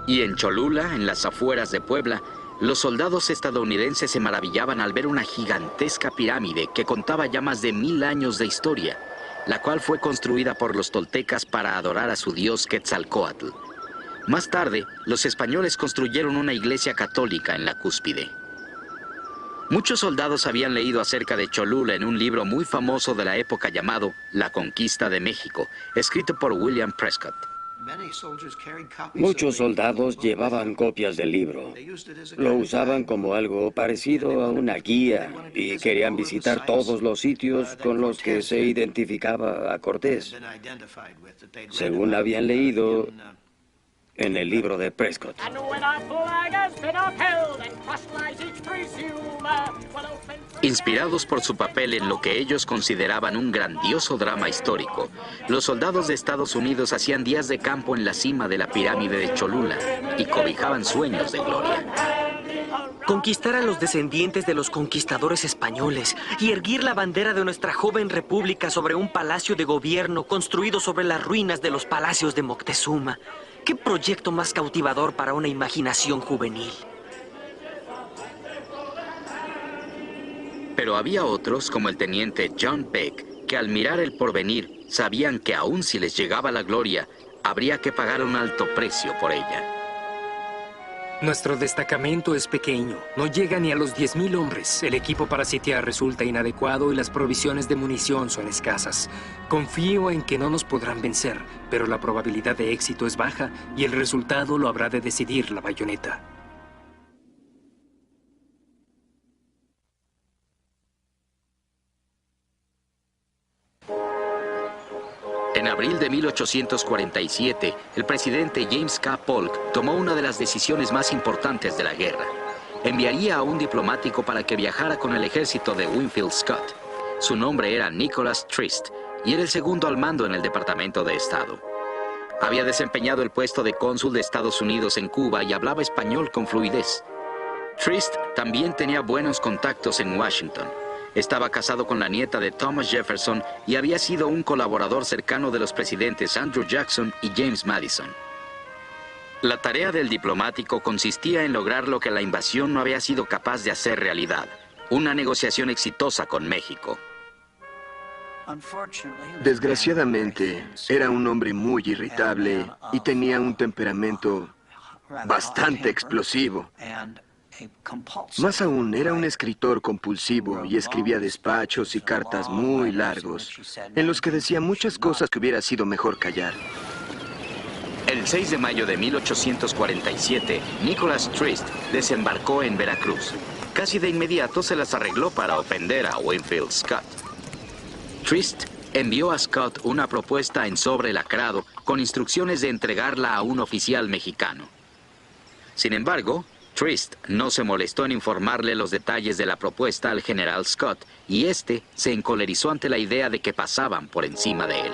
Y en Cholula, en las afueras de Puebla, los soldados estadounidenses se maravillaban al ver una gigantesca pirámide que contaba ya más de 1000 años de historia, la cual fue construida por los toltecas para adorar a su dios Quetzalcóatl. Más tarde, los españoles construyeron una iglesia católica en la cúspide. Muchos soldados habían leído acerca de Cholula en un libro muy famoso de la época llamado La Conquista de México, escrito por William Prescott. Muchos soldados llevaban copias del libro. Lo usaban como algo parecido a una guía y querían visitar todos los sitios con los que se identificaba a Cortés, según habían leído en el libro de Prescott. Inspirados por su papel en lo que ellos consideraban un grandioso drama histórico, los soldados de Estados Unidos hacían días de campo en la cima de la pirámide de Cholula y cobijaban sueños de gloria. Conquistar a los descendientes de los conquistadores españoles y erguir la bandera de nuestra joven república sobre un palacio de gobierno construido sobre las ruinas de los palacios de Moctezuma. ¿Qué proyecto más cautivador para una imaginación juvenil? Pero había otros, como el teniente John Peck, que al mirar el porvenir sabían que aun si les llegaba la gloria, habría que pagar un alto precio por ella. Nuestro destacamento es pequeño, no llega ni a los 10,000 hombres. El equipo para sitiar resulta inadecuado y las provisiones de munición son escasas. Confío en que no nos podrán vencer, pero la probabilidad de éxito es baja y el resultado lo habrá de decidir la bayoneta. En abril de 1847, el presidente James K. Polk tomó una de las decisiones más importantes de la guerra. Enviaría a un diplomático para que viajara con el ejército de Winfield Scott. Su nombre era Nicholas Trist y era el segundo al mando en el Departamento de Estado. Había desempeñado el puesto de cónsul de Estados Unidos en Cuba y hablaba español con fluidez. Trist también tenía buenos contactos en Washington. Estaba casado con la nieta de Thomas Jefferson y había sido un colaborador cercano de los presidentes Andrew Jackson y James Madison. La tarea del diplomático consistía en lograr lo que la invasión no había sido capaz de hacer realidad, una negociación exitosa con México. Desgraciadamente, era un hombre muy irritable y tenía un temperamento bastante explosivo. Más aún, era un escritor compulsivo y escribía despachos y cartas muy largos, en los que decía muchas cosas que hubiera sido mejor callar. El 6 de mayo de 1847, Nicholas Trist desembarcó en Veracruz. Casi de inmediato se las arregló para ofender a Winfield Scott. Trist envió a Scott una propuesta en sobre lacrado con instrucciones de entregarla a un oficial mexicano. Sin embargo, Trist no se molestó en informarle los detalles de la propuesta al general Scott, y este se encolerizó ante la idea de que pasaban por encima de él.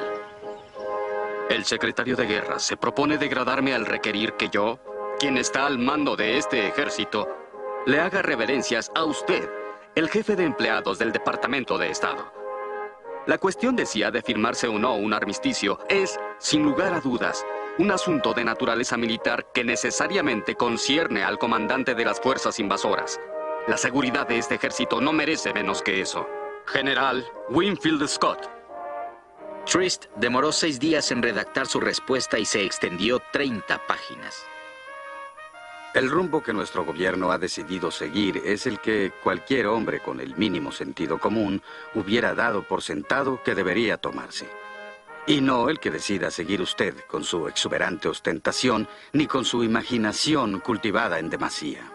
El secretario de Guerra se propone degradarme al requerir que yo, quien está al mando de este ejército, le haga reverencias a usted, el jefe de empleados del Departamento de Estado. La cuestión de si ha de firmarse o no un armisticio es, sin lugar a dudas, un asunto de naturaleza militar que necesariamente concierne al comandante de las fuerzas invasoras. La seguridad de este ejército no merece menos que eso. General Winfield Scott. Trist demoró 6 días en redactar su respuesta y se extendió 30 páginas. El rumbo que nuestro gobierno ha decidido seguir es el que cualquier hombre con el mínimo sentido común hubiera dado por sentado que debería tomarse. Y no el que decida seguir usted con su exuberante ostentación ni con su imaginación cultivada en demasía.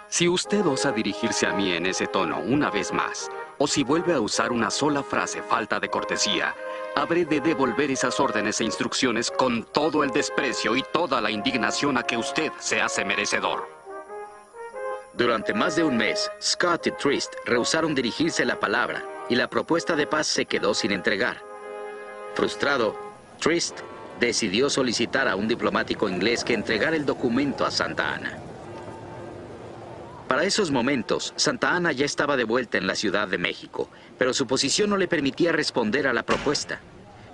Si usted osa dirigirse a mí en ese tono una vez más, o si vuelve a usar una sola frase falta de cortesía, habré de devolver esas órdenes e instrucciones con todo el desprecio y toda la indignación a que usted se hace merecedor. Durante más de un mes, Scott y Trist rehusaron dirigirse la palabra y la propuesta de paz se quedó sin entregar. Frustrado, Trist decidió solicitar a un diplomático inglés que entregara el documento a Santa Anna. Para esos momentos, Santa Anna ya estaba de vuelta en la Ciudad de México, pero su posición no le permitía responder a la propuesta.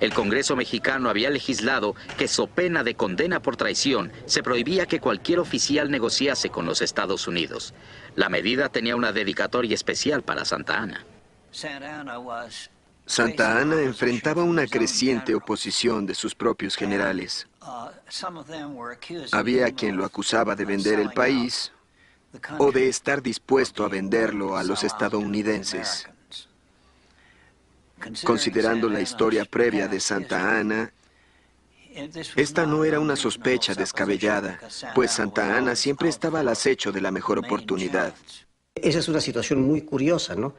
El Congreso mexicano había legislado que, so pena de condena por traición, se prohibía que cualquier oficial negociase con los Estados Unidos. La medida tenía una dedicatoria especial para Santa Anna. Santa Anna enfrentaba una creciente oposición de sus propios generales. Había quien lo acusaba de vender el país o de estar dispuesto a venderlo a los estadounidenses. Considerando la historia previa de Santa Anna, esta no era una sospecha descabellada, pues Santa Anna siempre estaba al acecho de la mejor oportunidad. Esa es una situación muy curiosa, ¿no?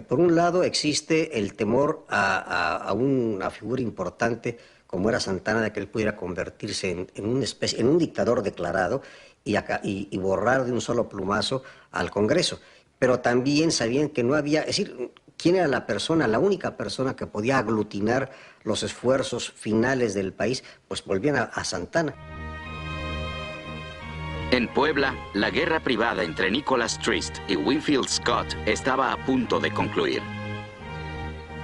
Por un lado existe el temor a una figura importante como era Santa Anna, de que él pudiera convertirse en un dictador declarado y borrar de un solo plumazo al Congreso. Pero también sabían que no había, es decir, ¿quién era la única persona que podía aglutinar los esfuerzos finales del país? Pues volvían a Santa Anna. En Puebla, la guerra privada entre Nicholas Trist y Winfield Scott estaba a punto de concluir.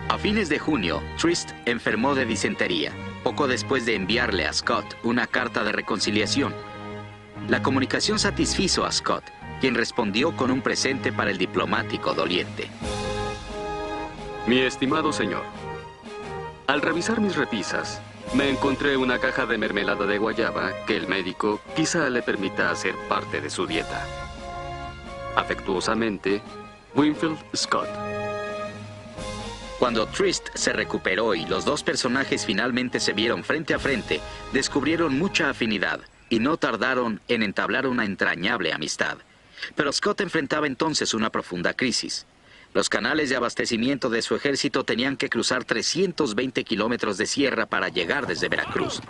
A fines de junio, Trist enfermó de disentería, poco después de enviarle a Scott una carta de reconciliación. La comunicación satisfizo a Scott, quien respondió con un presente para el diplomático doliente. Mi estimado señor, al revisar mis repisas, me encontré una caja de mermelada de guayaba que el médico quizá le permita hacer parte de su dieta. Afectuosamente, Winfield Scott. Cuando Trist se recuperó y los dos personajes finalmente se vieron frente a frente, descubrieron mucha afinidad y no tardaron en entablar una entrañable amistad. Pero Scott enfrentaba entonces una profunda crisis. Los canales de abastecimiento de su ejército tenían que cruzar 320 kilómetros de sierra para llegar desde Veracruz.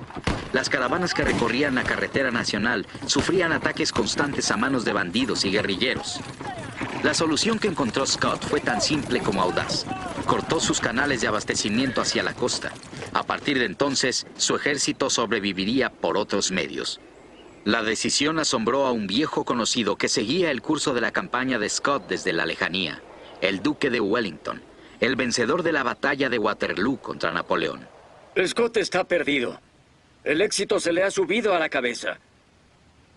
Las caravanas que recorrían la carretera nacional sufrían ataques constantes a manos de bandidos y guerrilleros. La solución que encontró Scott fue tan simple como audaz. Cortó sus canales de abastecimiento hacia la costa. A partir de entonces, su ejército sobreviviría por otros medios. La decisión asombró a un viejo conocido que seguía el curso de la campaña de Scott desde la lejanía. El duque de Wellington, el vencedor de la batalla de Waterloo contra Napoleón. Scott está perdido. El éxito se le ha subido a la cabeza.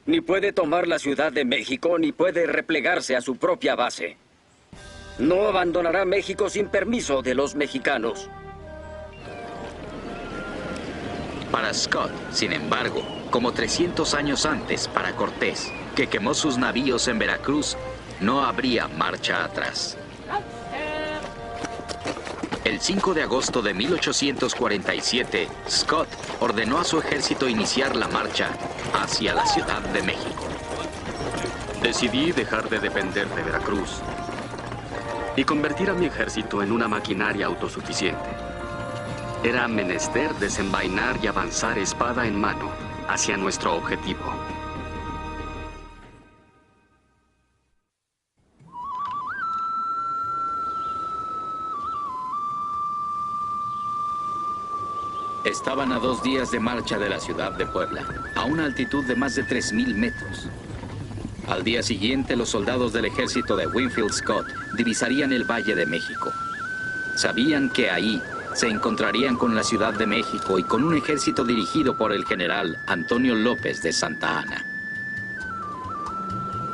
Ni puede tomar la Ciudad de México, ni puede replegarse a su propia base. No abandonará México sin permiso de los mexicanos. Para Scott, sin embargo, como 300 años antes para Cortés, que quemó sus navíos en Veracruz, no habría marcha atrás. El 5 de agosto de 1847, Scott ordenó a su ejército iniciar la marcha hacia la Ciudad de México. Decidí dejar de depender de Veracruz y convertir a mi ejército en una maquinaria autosuficiente. Era menester desenvainar y avanzar espada en mano hacia nuestro objetivo. Estaban a 2 días de marcha de la ciudad de Puebla, a una altitud de más de 3.000 metros. Al día siguiente, los soldados del ejército de Winfield Scott divisarían el Valle de México. Sabían que ahí se encontrarían con la Ciudad de México y con un ejército dirigido por el general Antonio López de Santa Anna.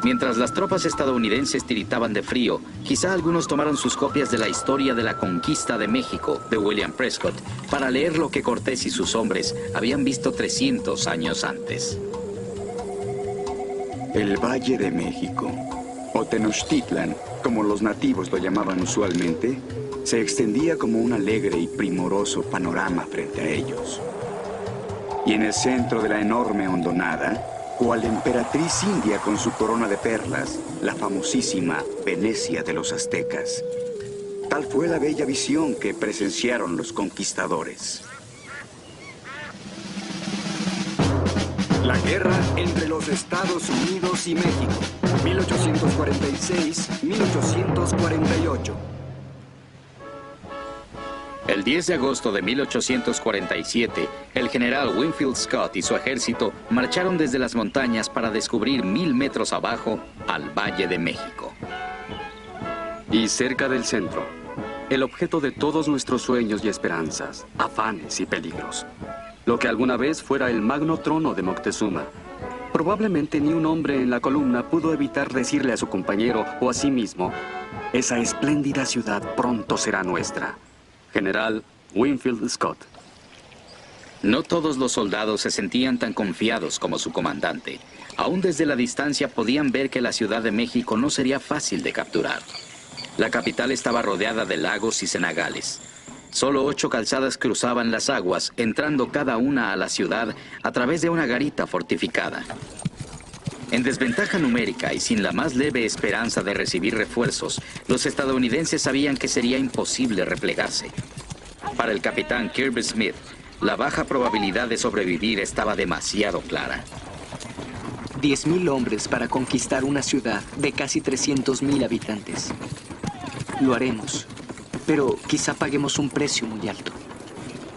Mientras las tropas estadounidenses tiritaban de frío, quizá algunos tomaron sus copias de la historia de la conquista de México de William Prescott para leer lo que Cortés y sus hombres habían visto 300 años antes. El Valle de México, o Tenochtitlan, como los nativos lo llamaban usualmente, se extendía como un alegre y primoroso panorama frente a ellos. Y en el centro de la enorme hondonada, cual emperatriz india con su corona de perlas, la famosísima Venecia de los aztecas. Tal fue la bella visión que presenciaron los conquistadores. La guerra entre los Estados Unidos y México, 1846-1848. El 10 de agosto de 1847, el general Winfield Scott y su ejército marcharon desde las montañas para descubrir 1000 metros abajo al Valle de México. Y cerca del centro, el objeto de todos nuestros sueños y esperanzas, afanes y peligros. Lo que alguna vez fuera el magno trono de Moctezuma. Probablemente ni un hombre en la columna pudo evitar decirle a su compañero o a sí mismo: esa espléndida ciudad pronto será nuestra. General Winfield Scott. No todos los soldados se sentían tan confiados como su comandante. Aún desde la distancia podían ver que la Ciudad de México no sería fácil de capturar. La capital estaba rodeada de lagos y cenagales. Solo 8 calzadas cruzaban las aguas, entrando cada una a la ciudad a través de una garita fortificada. En desventaja numérica y sin la más leve esperanza de recibir refuerzos, los estadounidenses sabían que sería imposible replegarse. Para el capitán Kirby Smith, la baja probabilidad de sobrevivir estaba demasiado clara. 10.000 hombres para conquistar una ciudad de casi 300.000 habitantes. Lo haremos, pero quizá paguemos un precio muy alto.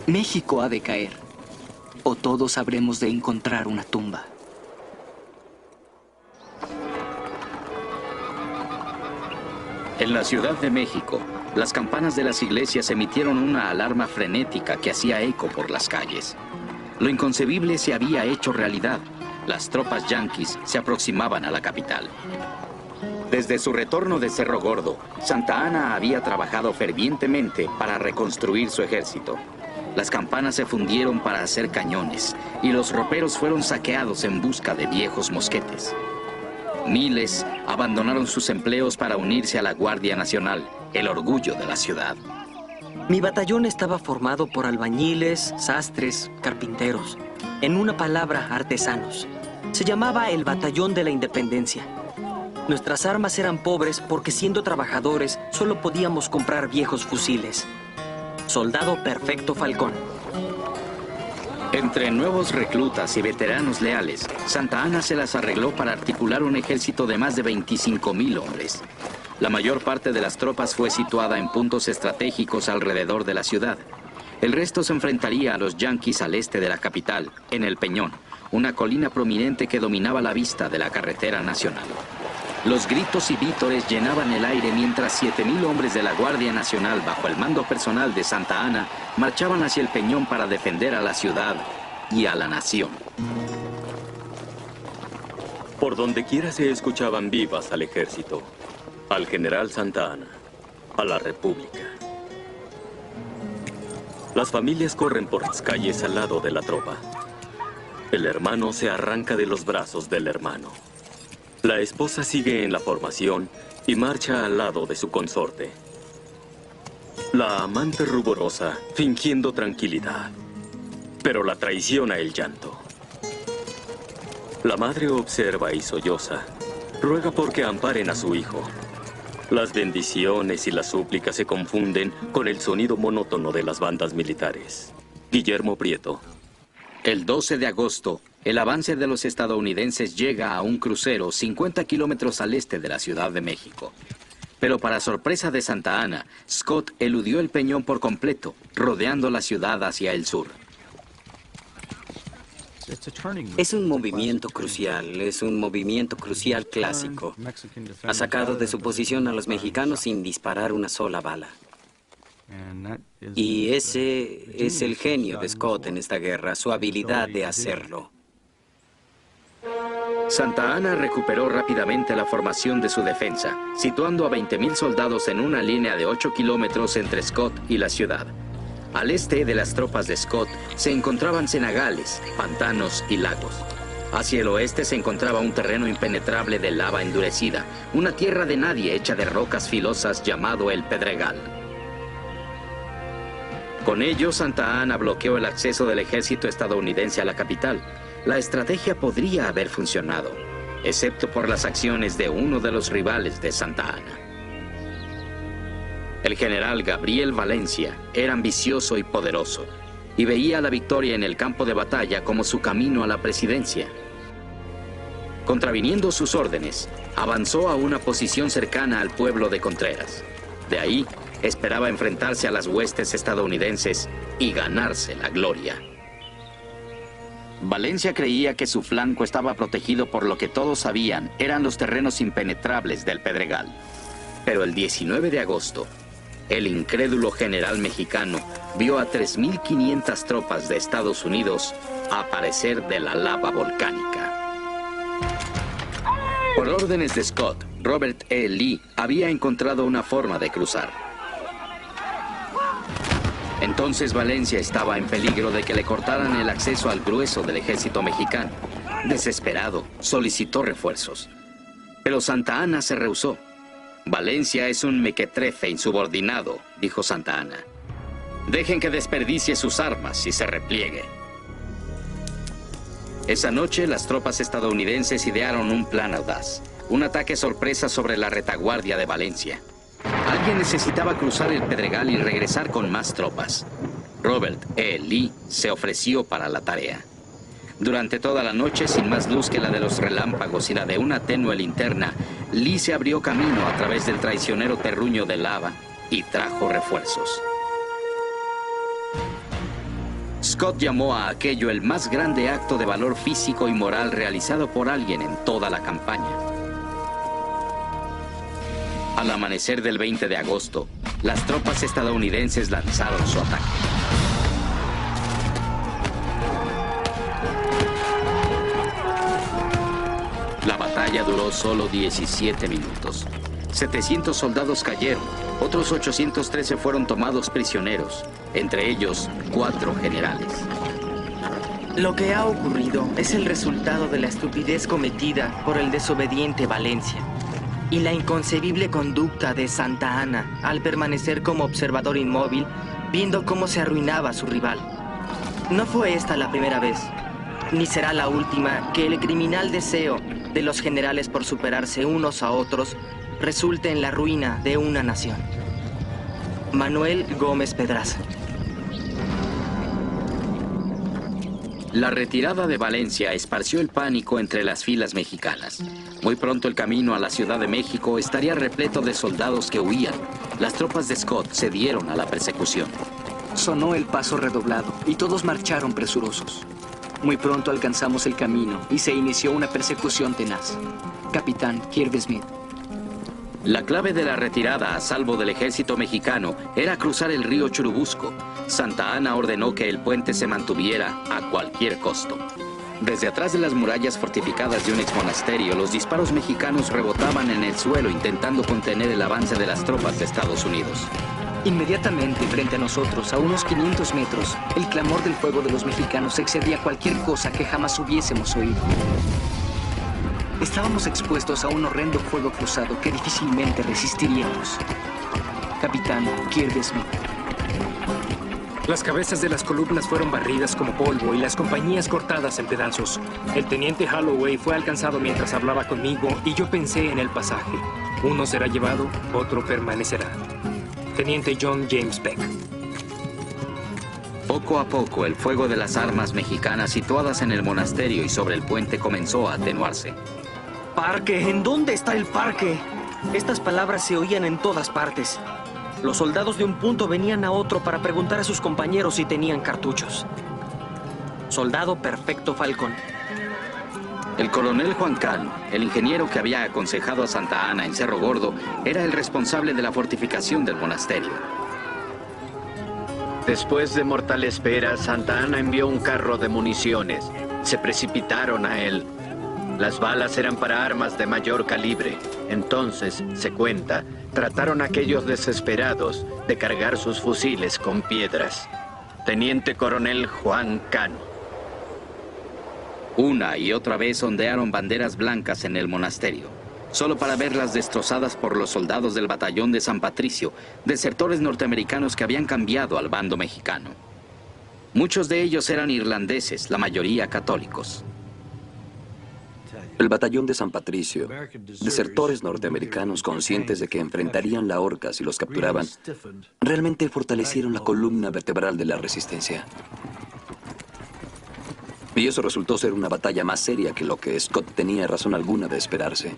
México ha de caer, o todos habremos de encontrar una tumba. En la Ciudad de México, las campanas de las iglesias emitieron una alarma frenética que hacía eco por las calles. Lo inconcebible se había hecho realidad. Las tropas yanquis se aproximaban a la capital. Desde su retorno de Cerro Gordo, Santa Anna había trabajado fervientemente para reconstruir su ejército. Las campanas se fundieron para hacer cañones y los roperos fueron saqueados en busca de viejos mosquetes. Miles abandonaron sus empleos para unirse a la Guardia Nacional, el orgullo de la ciudad. Mi batallón estaba formado por albañiles, sastres, carpinteros. En una palabra, artesanos. Se llamaba el Batallón de la Independencia. Nuestras armas eran pobres porque, siendo trabajadores, solo podíamos comprar viejos fusiles. Soldado Perfecto Falcón. Entre nuevos reclutas y veteranos leales, Santa Anna se las arregló para articular un ejército de más de 25.000 hombres. La mayor parte de las tropas fue situada en puntos estratégicos alrededor de la ciudad. El resto se enfrentaría a los yanquis al este de la capital, en El Peñón, una colina prominente que dominaba la vista de la carretera nacional. Los gritos y vítores llenaban el aire mientras 7.000 hombres de la Guardia Nacional, bajo el mando personal de Santa Anna, marchaban hacia el Peñón para defender a la ciudad y a la nación. Por donde quiera se escuchaban vivas al ejército, al general Santa Anna, a la República. Las familias corren por las calles al lado de la tropa. El hermano se arranca de los brazos del hermano. La esposa sigue en la formación y marcha al lado de su consorte. La amante ruborosa, fingiendo tranquilidad, pero la traiciona el llanto. La madre observa y solloza, ruega porque amparen a su hijo. Las bendiciones y las súplicas se confunden con el sonido monótono de las bandas militares. Guillermo Prieto. El 12 de agosto, el avance de los estadounidenses llega a un crucero 50 kilómetros al este de la Ciudad de México. Pero para sorpresa de Santa Anna, Scott eludió el Peñón por completo, rodeando la ciudad hacia el sur. Es un movimiento crucial clásico. Ha sacado de su posición a los mexicanos sin disparar una sola bala. Y ese es el genio de Scott en esta guerra, su habilidad de hacerlo. Santa Anna recuperó rápidamente la formación de su defensa, situando a 20.000 soldados en una línea de 8 kilómetros entre Scott y la ciudad. Al este de las tropas de Scott se encontraban cenagales, pantanos y lagos. Hacia el oeste se encontraba un terreno impenetrable de lava endurecida, una tierra de nadie hecha de rocas filosas llamado el Pedregal. Con ello, Santa Anna bloqueó el acceso del ejército estadounidense a la capital. La estrategia podría haber funcionado, excepto por las acciones de uno de los rivales de Santa Anna. El general Gabriel Valencia era ambicioso y poderoso, y veía la victoria en el campo de batalla como su camino a la presidencia. Contraviniendo sus órdenes, avanzó a una posición cercana al pueblo de Contreras. De ahí, Esperaba enfrentarse a las huestes estadounidenses y ganarse la gloria. Valencia creía que su flanco estaba protegido por lo que todos sabían eran los terrenos impenetrables del Pedregal. Pero el 19 de agosto, el incrédulo general mexicano vio a 3.500 tropas de Estados Unidos aparecer de la lava volcánica. Por órdenes de Scott, Robert E. Lee había encontrado una forma de cruzar. Entonces Valencia estaba en peligro de que le cortaran el acceso al grueso del ejército mexicano. Desesperado, solicitó refuerzos. Pero Santa Anna se rehusó. Valencia es un mequetrefe insubordinado, dijo Santa Anna. Dejen que desperdicie sus armas y se repliegue. Esa noche, las tropas estadounidenses idearon un plan audaz. Un ataque sorpresa sobre la retaguardia de Valencia. Alguien necesitaba cruzar el Pedregal y regresar con más tropas. Robert E. Lee se ofreció para la tarea. Durante toda la noche, sin más luz que la de los relámpagos y la de una tenue linterna, Lee se abrió camino a través del traicionero terruño de lava y trajo refuerzos. Scott llamó a aquello el más grande acto de valor físico y moral realizado por alguien en toda la campaña. Al amanecer del 20 de agosto, las tropas estadounidenses lanzaron su ataque. La batalla duró solo 17 minutos. 700 soldados cayeron, otros 813 fueron tomados prisioneros, entre ellos 4 generales. Lo que ha ocurrido es el resultado de la estupidez cometida por el desobediente Valencia y la inconcebible conducta de Santa Anna al permanecer como observador inmóvil, viendo cómo se arruinaba su rival. No fue esta la primera vez, ni será la última, que el criminal deseo de los generales por superarse unos a otros resulte en la ruina de una nación. Manuel Gómez Pedraza. La retirada de Valencia esparció el pánico entre las filas mexicanas. Muy pronto el camino a la Ciudad de México estaría repleto de soldados que huían. Las tropas de Scott cedieron a la persecución. Sonó el paso redoblado y todos marcharon presurosos. Muy pronto alcanzamos el camino y se inició una persecución tenaz. Capitán Kirby Smith. La clave de la retirada a salvo del ejército mexicano era cruzar el río Churubusco. Santa Anna ordenó que el puente se mantuviera a cualquier costo. Desde atrás de las murallas fortificadas de un ex monasterio, los disparos mexicanos rebotaban en el suelo intentando contener el avance de las tropas de Estados Unidos. Inmediatamente frente a nosotros, a unos 500 metros, el clamor del fuego de los mexicanos excedía cualquier cosa que jamás hubiésemos oído. Estábamos expuestos a un horrendo fuego cruzado que difícilmente resistiríamos. Capitán Kirby Smith. Las cabezas de las columnas fueron barridas como polvo y las compañías cortadas en pedazos. El teniente Holloway fue alcanzado mientras hablaba conmigo y yo pensé en el pasaje. Uno será llevado, otro permanecerá. Teniente John James Beck. Poco a poco, el fuego de las armas mexicanas situadas en el monasterio y sobre el puente comenzó a atenuarse. ¿Parque? ¿En dónde está el parque? Estas palabras se oían en todas partes. Los soldados de un punto venían a otro para preguntar a sus compañeros si tenían cartuchos. Soldado Perfecto Falcón. El coronel Juan Cano, el ingeniero que había aconsejado a Santa Anna en Cerro Gordo, era el responsable de la fortificación del monasterio. Después de mortal espera, Santa Anna envió un carro de municiones. Se precipitaron a él. Las balas eran para armas de mayor calibre. Entonces, se cuenta, trataron a aquellos desesperados de cargar sus fusiles con piedras. Teniente Coronel Juan Cano. Una y otra vez ondearon banderas blancas en el monasterio, solo para verlas destrozadas por los soldados del batallón de San Patricio, desertores norteamericanos que habían cambiado al bando mexicano. Muchos de ellos eran irlandeses, la mayoría católicos. El batallón de San Patricio, desertores norteamericanos conscientes de que enfrentarían la horca si los capturaban, realmente fortalecieron la columna vertebral de la resistencia. Y eso resultó ser una batalla más seria que lo que Scott tenía razón alguna de esperarse.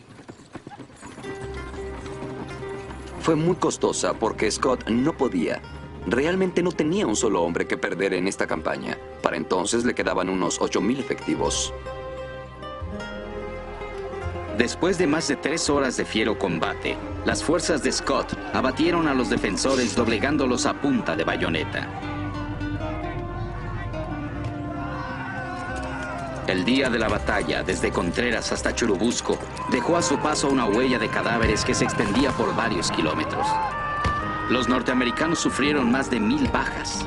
Fue muy costosa porque Scott no podía. Realmente no tenía un solo hombre que perder en esta campaña. Para entonces le quedaban unos 8,000 efectivos. Después de más de 3 horas de fiero combate, las fuerzas de Scott abatieron a los defensores doblegándolos a punta de bayoneta. El día de la batalla, desde Contreras hasta Churubusco, dejó a su paso una huella de cadáveres que se extendía por varios kilómetros. Los norteamericanos sufrieron más de 1,000 bajas.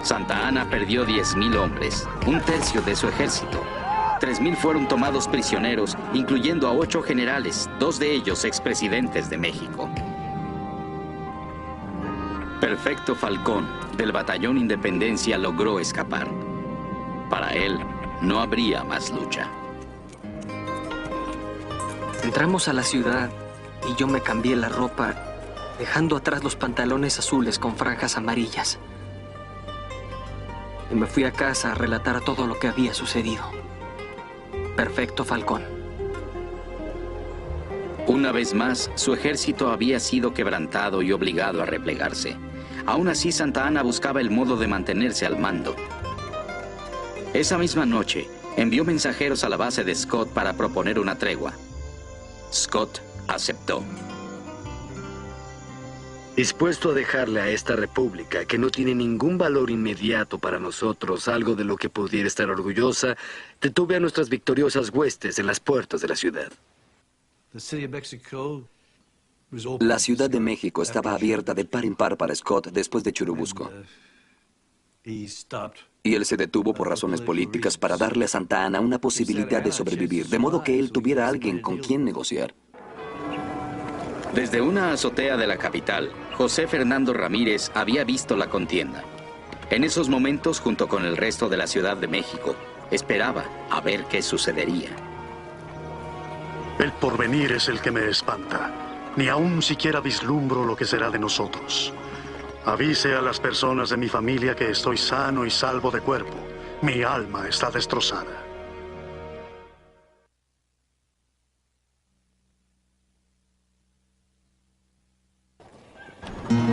Santa Anna perdió 10,000 hombres, un tercio de su ejército. 3,000 fueron tomados prisioneros, incluyendo a 8 generales, 2 de ellos expresidentes de México. Perfecto Falcón, del Batallón Independencia, logró escapar. Para él, no habría más lucha. Entramos a la ciudad y yo me cambié la ropa, dejando atrás los pantalones azules con franjas amarillas. Y me fui a casa a relatar todo lo que había sucedido. Perfecto Falcón. Una vez más, su ejército había sido quebrantado y obligado a replegarse. Aún así, Santa Anna buscaba el modo de mantenerse al mando. Esa misma noche, envió mensajeros a la base de Scott para proponer una tregua. Scott aceptó. Dispuesto a dejarle a esta república, que no tiene ningún valor inmediato para nosotros, algo de lo que pudiera estar orgullosa, detuve a nuestras victoriosas huestes en las puertas de la ciudad. La Ciudad de México estaba abierta de par en par para Scott después de Churubusco. Y él se detuvo por razones políticas para darle a Santa Anna una posibilidad de sobrevivir, de modo que él tuviera alguien con quien negociar. Desde una azotea de la capital, José Fernando Ramírez había visto la contienda. En esos momentos, junto con el resto de la Ciudad de México, esperaba a ver qué sucedería. El porvenir es el que me espanta. Ni aún siquiera vislumbro lo que será de nosotros. Avise a las personas de mi familia que estoy sano y salvo de cuerpo. Mi alma está destrozada.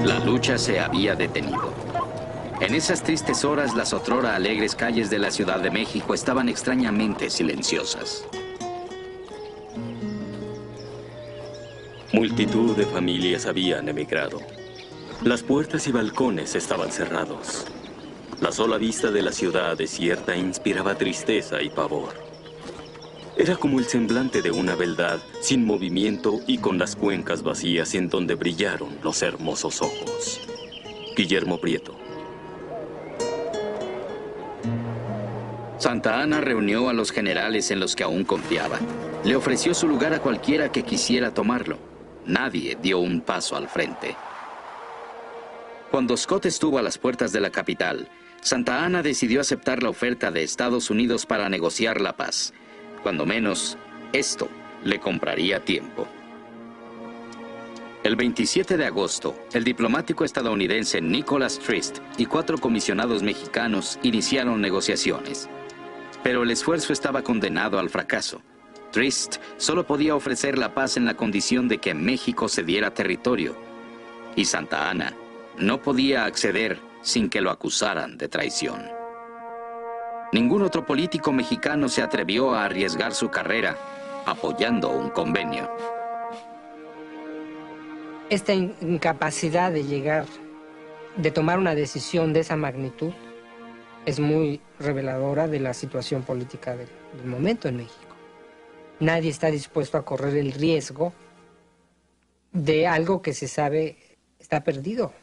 La lucha se había detenido. En esas tristes horas, las otrora alegres calles de la Ciudad de México estaban extrañamente silenciosas. Multitud de familias habían emigrado. Las puertas y balcones estaban cerrados. La sola vista de la ciudad desierta inspiraba tristeza y pavor. Era como el semblante de una beldad sin movimiento y con las cuencas vacías en donde brillaron los hermosos ojos. Guillermo Prieto. Santa Anna reunió a los generales en los que aún confiaba. Le ofreció su lugar a cualquiera que quisiera tomarlo. Nadie dio un paso al frente. Cuando Scott estuvo a las puertas de la capital, Santa Anna decidió aceptar la oferta de Estados Unidos para negociar la paz. Cuando menos, esto le compraría tiempo. El 27 de agosto, el diplomático estadounidense Nicholas Trist y 4 comisionados mexicanos iniciaron negociaciones. Pero el esfuerzo estaba condenado al fracaso. Trist solo podía ofrecer la paz en la condición de que México cediera territorio. Y Santa Anna no podía acceder sin que lo acusaran de traición. Ningún otro político mexicano se atrevió a arriesgar su carrera apoyando un convenio. Esta incapacidad de llegar, de tomar una decisión de esa magnitud, es muy reveladora de la situación política del momento en México. Nadie está dispuesto a correr el riesgo de algo que se sabe está perdido.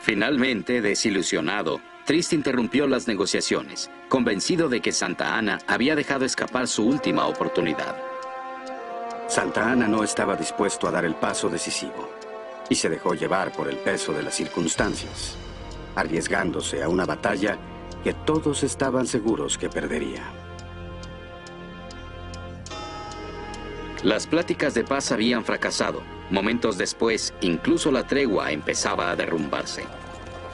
Finalmente, desilusionado, Trist interrumpió las negociaciones, convencido de que Santa Anna había dejado escapar su última oportunidad. Santa Anna no estaba dispuesto a dar el paso decisivo y se dejó llevar por el peso de las circunstancias, arriesgándose a una batalla que todos estaban seguros que perdería. Las pláticas de paz habían fracasado. Momentos después, incluso la tregua empezaba a derrumbarse.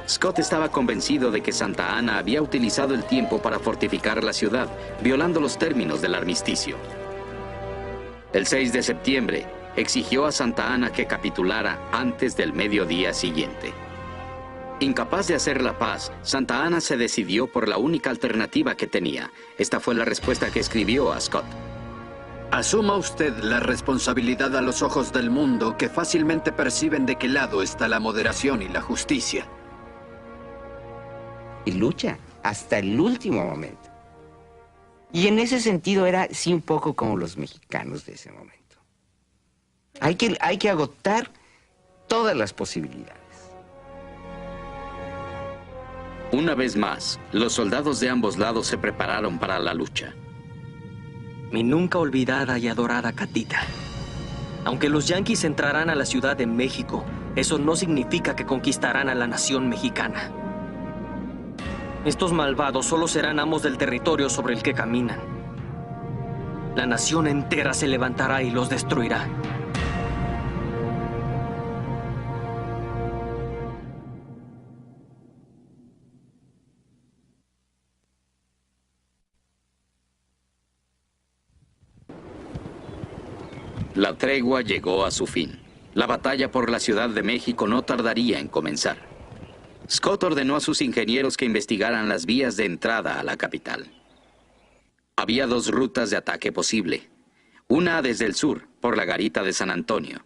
Scott estaba convencido de que Santa Anna había utilizado el tiempo para fortificar la ciudad, violando los términos del armisticio. El 6 de septiembre, exigió a Santa Anna que capitulara antes del mediodía siguiente. Incapaz de hacer la paz, Santa Anna se decidió por la única alternativa que tenía. Esta fue la respuesta que escribió a Scott. Asuma usted la responsabilidad a los ojos del mundo, que fácilmente perciben de qué lado está la moderación y la justicia. Y lucha hasta el último momento. Y en ese sentido era sí un poco como los mexicanos de ese momento. Hay que agotar todas las posibilidades. Una vez más, los soldados de ambos lados se prepararon para la lucha. Mi nunca olvidada y adorada Catita. Aunque los yanquis entrarán a la Ciudad de México, eso no significa que conquistarán a la nación mexicana. Estos malvados solo serán amos del territorio sobre el que caminan. La nación entera se levantará y los destruirá. La tregua llegó a su fin. La batalla por la Ciudad de México no tardaría en comenzar. Scott ordenó a sus ingenieros que investigaran las vías de entrada a la capital. Había dos rutas de ataque posible. Una desde el sur, por la garita de San Antonio.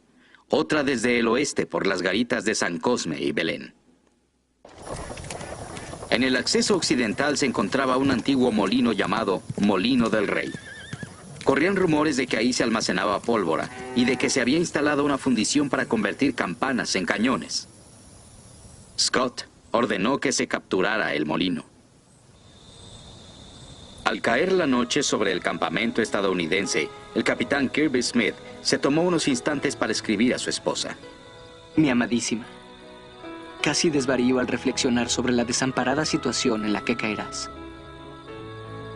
Otra desde el oeste, por las garitas de San Cosme y Belén. En el acceso occidental se encontraba un antiguo molino llamado Molino del Rey. Corrían rumores de que ahí se almacenaba pólvora y de que se había instalado una fundición para convertir campanas en cañones. Scott ordenó que se capturara el molino. Al caer la noche sobre el campamento estadounidense, el capitán Kirby Smith se tomó unos instantes para escribir a su esposa. Mi amadísima, casi desvarío al reflexionar sobre la desamparada situación en la que caerás.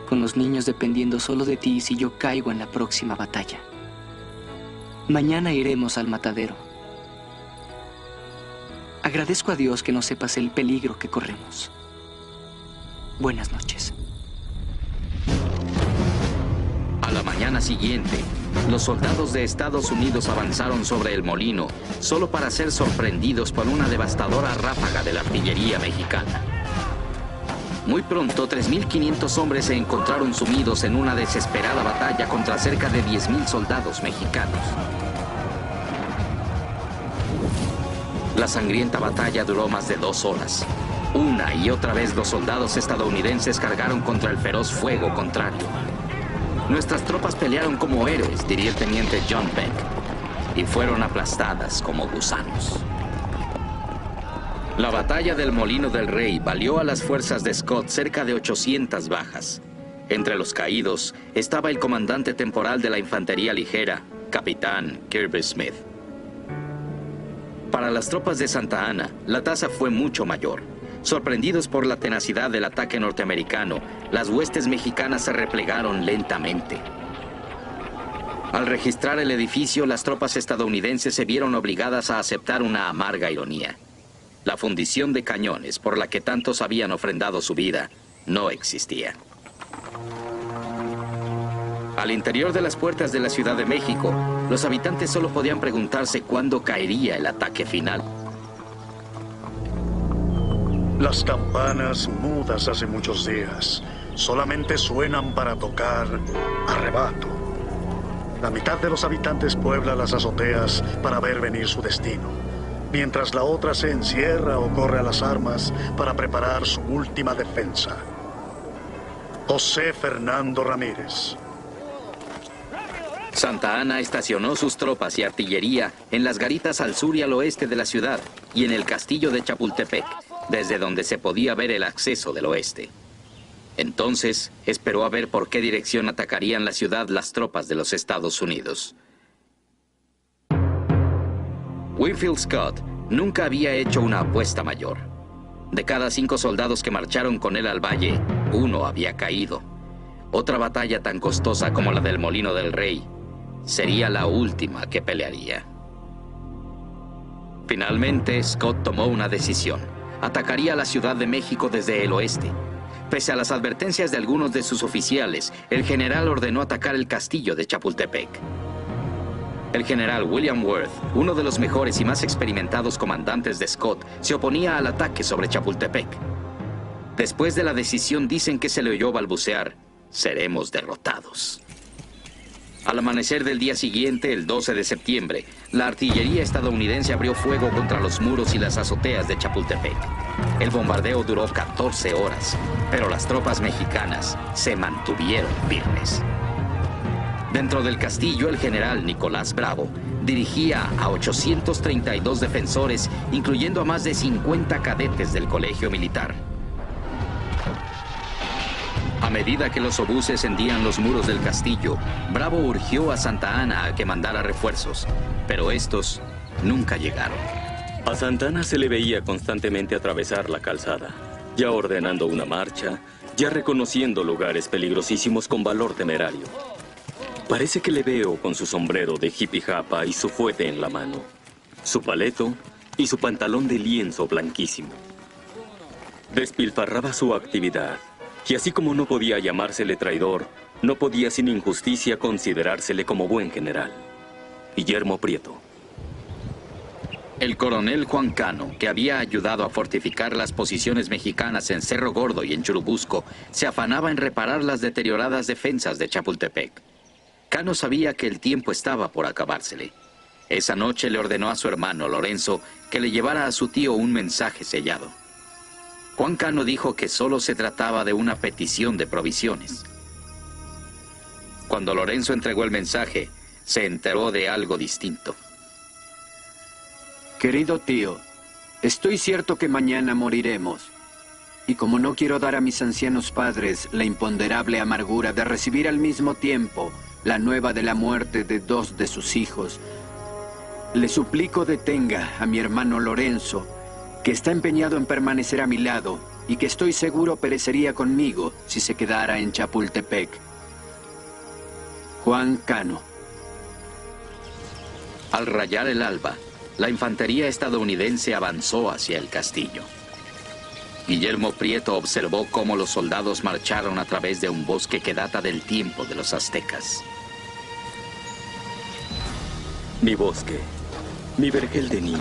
Con los niños dependiendo solo de ti si yo caigo en la próxima batalla. Mañana iremos al matadero. Agradezco a Dios que no sepas el peligro que corremos. Buenas noches. A la mañana siguiente, los soldados de Estados Unidos avanzaron sobre el molino, solo para ser sorprendidos por una devastadora ráfaga de la artillería mexicana. Muy pronto, 3.500 hombres se encontraron sumidos en una desesperada batalla contra cerca de 10.000 soldados mexicanos. La sangrienta batalla duró más de 2 horas. Una y otra vez los soldados estadounidenses cargaron contra el feroz fuego contrario. Nuestras tropas pelearon como héroes, diría el teniente John Peck, y fueron aplastadas como gusanos. La batalla del Molino del Rey valió a las fuerzas de Scott cerca de 800 bajas. Entre los caídos estaba el comandante temporal de la infantería ligera, capitán Kirby Smith. Para las tropas de Santa Anna, la tasa fue mucho mayor. Sorprendidos por la tenacidad del ataque norteamericano, las huestes mexicanas se replegaron lentamente. Al registrar el edificio, las tropas estadounidenses se vieron obligadas a aceptar una amarga ironía. La fundición de cañones por la que tantos habían ofrendado su vida no existía. Al interior de las puertas de la Ciudad de México, los habitantes solo podían preguntarse cuándo caería el ataque final. Las campanas, mudas hace muchos días, solamente suenan para tocar arrebato. La mitad de los habitantes puebla las azoteas para ver venir su destino, mientras la otra se encierra o corre a las armas para preparar su última defensa. José Fernando Ramírez. Santa Anna estacionó sus tropas y artillería en las garitas al sur y al oeste de la ciudad y en el castillo de Chapultepec, desde donde se podía ver el acceso del oeste. Entonces, esperó a ver por qué dirección atacarían la ciudad las tropas de los Estados Unidos. Winfield Scott nunca había hecho una apuesta mayor. De cada 5 soldados que marcharon con él al valle, 1 había caído. Otra batalla tan costosa como la del Molino del Rey sería la última que pelearía. Finalmente, Scott tomó una decisión. Atacaría la Ciudad de México desde el oeste. Pese a las advertencias de algunos de sus oficiales, el general ordenó atacar el castillo de Chapultepec. El general William Worth, uno de los mejores y más experimentados comandantes de Scott, se oponía al ataque sobre Chapultepec. Después de la decisión dicen que se le oyó balbucear: seremos derrotados. Al amanecer del día siguiente, el 12 de septiembre, la artillería estadounidense abrió fuego contra los muros y las azoteas de Chapultepec. El bombardeo duró 14 horas, pero las tropas mexicanas se mantuvieron firmes. Dentro del castillo, el general Nicolás Bravo dirigía a 832 defensores, incluyendo a más de 50 cadetes del colegio militar. A medida que los obuses hendían los muros del castillo, Bravo urgió a Santa Anna a que mandara refuerzos, pero estos nunca llegaron. A Santa Anna se le veía constantemente atravesar la calzada, ya ordenando una marcha, ya reconociendo lugares peligrosísimos con valor temerario. Parece que le veo con su sombrero de jipijapa y su fuete en la mano, su paleto y su pantalón de lienzo blanquísimo. Despilfarraba su actividad, y así como no podía llamársele traidor, no podía sin injusticia considerársele como buen general. Guillermo Prieto. El coronel Juan Cano, que había ayudado a fortificar las posiciones mexicanas en Cerro Gordo y en Churubusco, se afanaba en reparar las deterioradas defensas de Chapultepec. Cano sabía que el tiempo estaba por acabársele. Esa noche le ordenó a su hermano Lorenzo que le llevara a su tío un mensaje sellado. Juan Cano dijo que solo se trataba de una petición de provisiones. Cuando Lorenzo entregó el mensaje, se enteró de algo distinto. Querido tío, estoy cierto que mañana moriremos. Y como no quiero dar a mis ancianos padres la imponderable amargura de recibir al mismo tiempo la nueva de la muerte de 2 de sus hijos, le suplico detenga a mi hermano Lorenzo, que está empeñado en permanecer a mi lado y que estoy seguro perecería conmigo si se quedara en Chapultepec. Juan Cano. Al rayar el alba, la infantería estadounidense avanzó hacia el castillo. Guillermo Prieto observó cómo los soldados marcharon a través de un bosque que data del tiempo de los aztecas. Mi bosque, mi vergel de niño,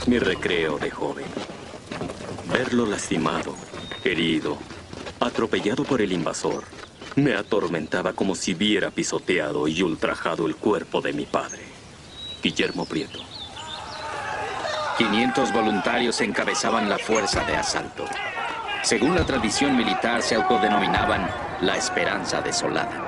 mi recreo de joven. Verlo lastimado, herido, atropellado por el invasor, me atormentaba como si hubiera pisoteado y ultrajado el cuerpo de mi padre. Guillermo Prieto. 500 voluntarios encabezaban la fuerza de asalto. Según la tradición militar, se autodenominaban la Esperanza Desolada.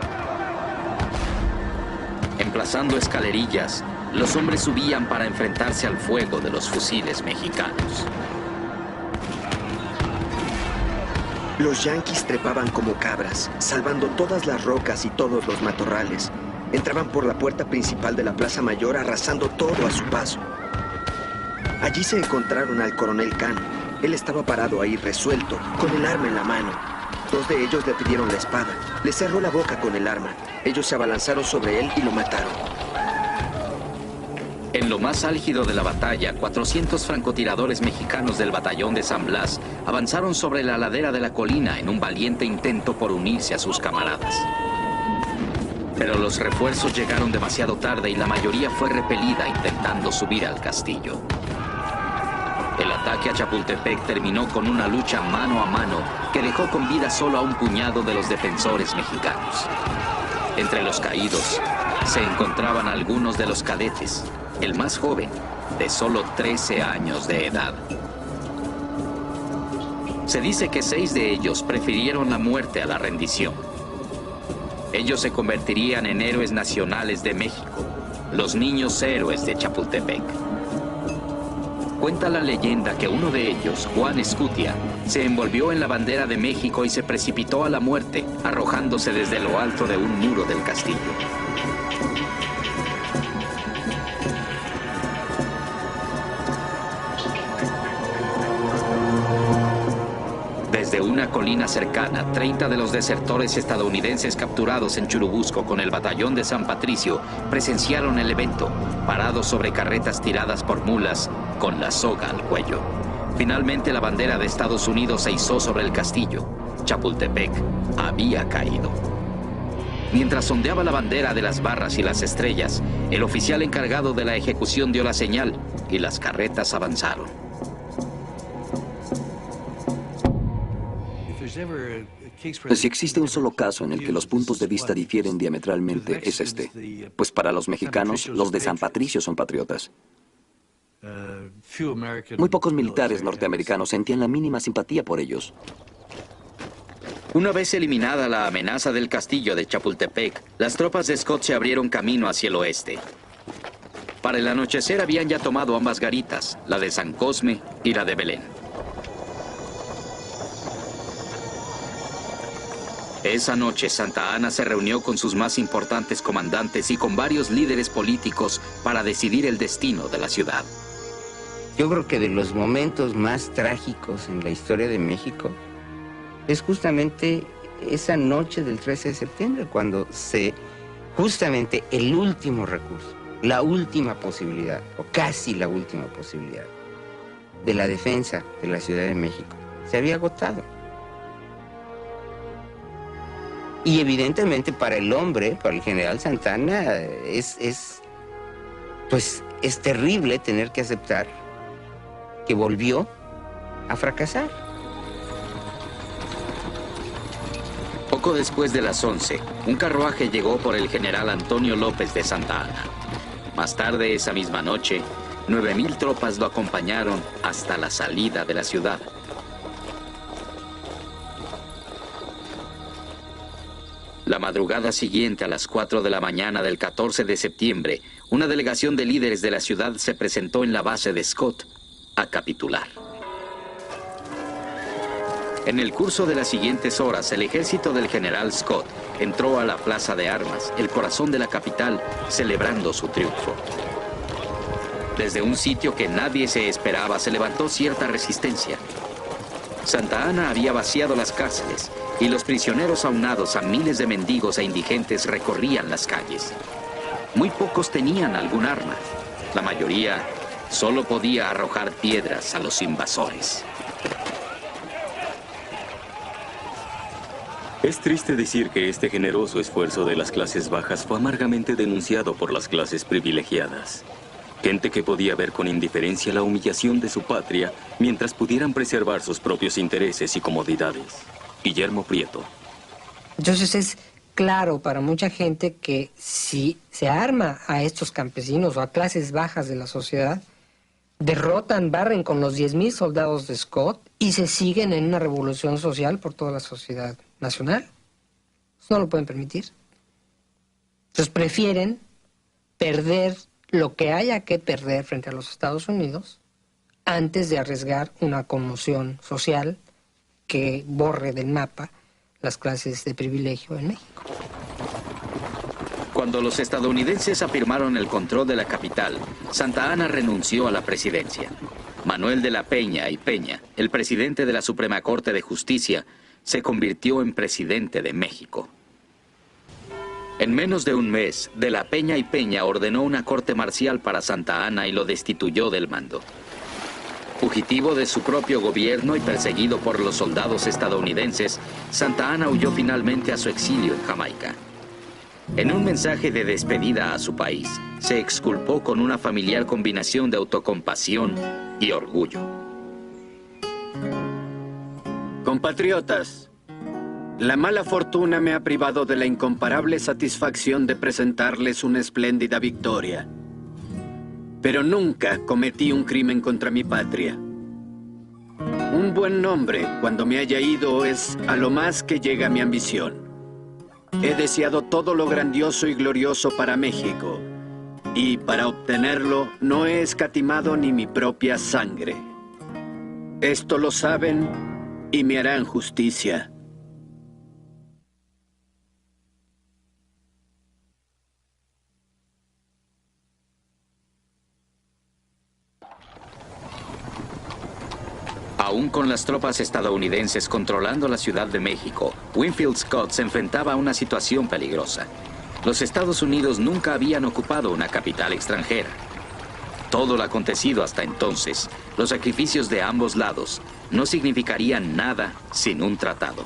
Emplazando escalerillas, los hombres subían para enfrentarse al fuego de los fusiles mexicanos. Los yanquis trepaban como cabras, salvando todas las rocas y todos los matorrales. Entraban por la puerta principal de la Plaza Mayor, arrasando todo a su paso. Allí se encontraron al coronel Cano. Él estaba parado ahí, resuelto, con el arma en la mano. 2 de ellos le pidieron la espada. Le cerró la boca con el arma. Ellos se abalanzaron sobre él y lo mataron. En lo más álgido de la batalla, 400 francotiradores mexicanos del batallón de San Blas avanzaron sobre la ladera de la colina en un valiente intento por unirse a sus camaradas. Pero los refuerzos llegaron demasiado tarde y la mayoría fue repelida intentando subir al castillo. El ataque a Chapultepec terminó con una lucha mano a mano que dejó con vida solo a un puñado de los defensores mexicanos. Entre los caídos se encontraban algunos de los cadetes, el más joven, de solo 13 años de edad. Se dice que 6 de ellos prefirieron la muerte a la rendición. Ellos se convertirían en héroes nacionales de México, los niños héroes de Chapultepec. Cuenta la leyenda que uno de ellos, Juan Escutia, se envolvió en la bandera de México y se precipitó a la muerte, arrojándose desde lo alto de un muro del castillo. Desde una colina cercana, 30 de los desertores estadounidenses capturados en Churubusco con el batallón de San Patricio presenciaron el evento, parados sobre carretas tiradas por mulas con la soga al cuello. Finalmente la bandera de Estados Unidos se izó sobre el castillo. Chapultepec había caído. Mientras sondeaba la bandera de las barras y las estrellas, el oficial encargado de la ejecución dio la señal y las carretas avanzaron. Si existe un solo caso en el que los puntos de vista difieren diametralmente, es este. Pues para los mexicanos, los de San Patricio son patriotas. Muy pocos militares norteamericanos sentían la mínima simpatía por ellos. Una vez eliminada la amenaza del castillo de Chapultepec, las tropas de Scott se abrieron camino hacia el oeste. Para el anochecer habían ya tomado ambas garitas, la de San Cosme y la de Belén. Esa noche Santa Anna se reunió con sus más importantes comandantes y con varios líderes políticos para decidir el destino de la ciudad. Yo creo que de los momentos más trágicos en la historia de México es justamente esa noche del 13 de septiembre, cuando justamente el último recurso, la última posibilidad, o casi la última posibilidad, de la defensa de la Ciudad de México, se había agotado. Y evidentemente para el hombre, para el general Santa Anna, es terrible tener que aceptar que volvió a fracasar. Poco después de las 11, un carruaje llegó por el general Antonio López de Santa Anna. Más tarde esa misma noche, 9,000 tropas lo acompañaron hasta la salida de la ciudad. La madrugada siguiente, a las 4 de la mañana del 14 de septiembre, una delegación de líderes de la ciudad se presentó en la base de Scott a capitular. En el curso de las siguientes horas, el ejército del general Scott entró a la plaza de armas, el corazón de la capital, celebrando su triunfo. Desde un sitio que nadie se esperaba, se levantó cierta resistencia. Santa Anna había vaciado las cárceles y los prisioneros aunados a miles de mendigos e indigentes recorrían las calles. Muy pocos tenían algún arma. La mayoría solo podía arrojar piedras a los invasores. Es triste decir que este generoso esfuerzo de las clases bajas fue amargamente denunciado por las clases privilegiadas. Gente que podía ver con indiferencia la humillación de su patria mientras pudieran preservar sus propios intereses y comodidades. Guillermo Prieto. Entonces es claro para mucha gente que si se arma a estos campesinos o a clases bajas de la sociedad, barren con los 10,000 soldados de Scott y se siguen en una revolución social por toda la sociedad nacional. Eso no lo pueden permitir. Entonces prefieren perder lo que haya que perder frente a los Estados Unidos antes de arriesgar una conmoción social que borre del mapa las clases de privilegio en México. Cuando los estadounidenses afirmaron el control de la capital, Santa Anna renunció a la presidencia. Manuel de la Peña y Peña, el presidente de la Suprema Corte de Justicia, se convirtió en presidente de México. En menos de un mes, de la Peña y Peña ordenó una corte marcial para Santa Anna y lo destituyó del mando. Fugitivo de su propio gobierno y perseguido por los soldados estadounidenses, Santa Anna huyó finalmente a su exilio en Jamaica. En un mensaje de despedida a su país, se exculpó con una familiar combinación de autocompasión y orgullo. Compatriotas, la mala fortuna me ha privado de la incomparable satisfacción de presentarles una espléndida victoria. Pero nunca cometí un crimen contra mi patria. Un buen nombre, cuando me haya ido, es a lo más que llega mi ambición. He deseado todo lo grandioso y glorioso para México, y para obtenerlo no he escatimado ni mi propia sangre. Esto lo saben y me harán justicia. Aún con las tropas estadounidenses controlando la Ciudad de México, Winfield Scott se enfrentaba a una situación peligrosa. Los Estados Unidos nunca habían ocupado una capital extranjera. Todo lo acontecido hasta entonces, los sacrificios de ambos lados, no significarían nada sin un tratado.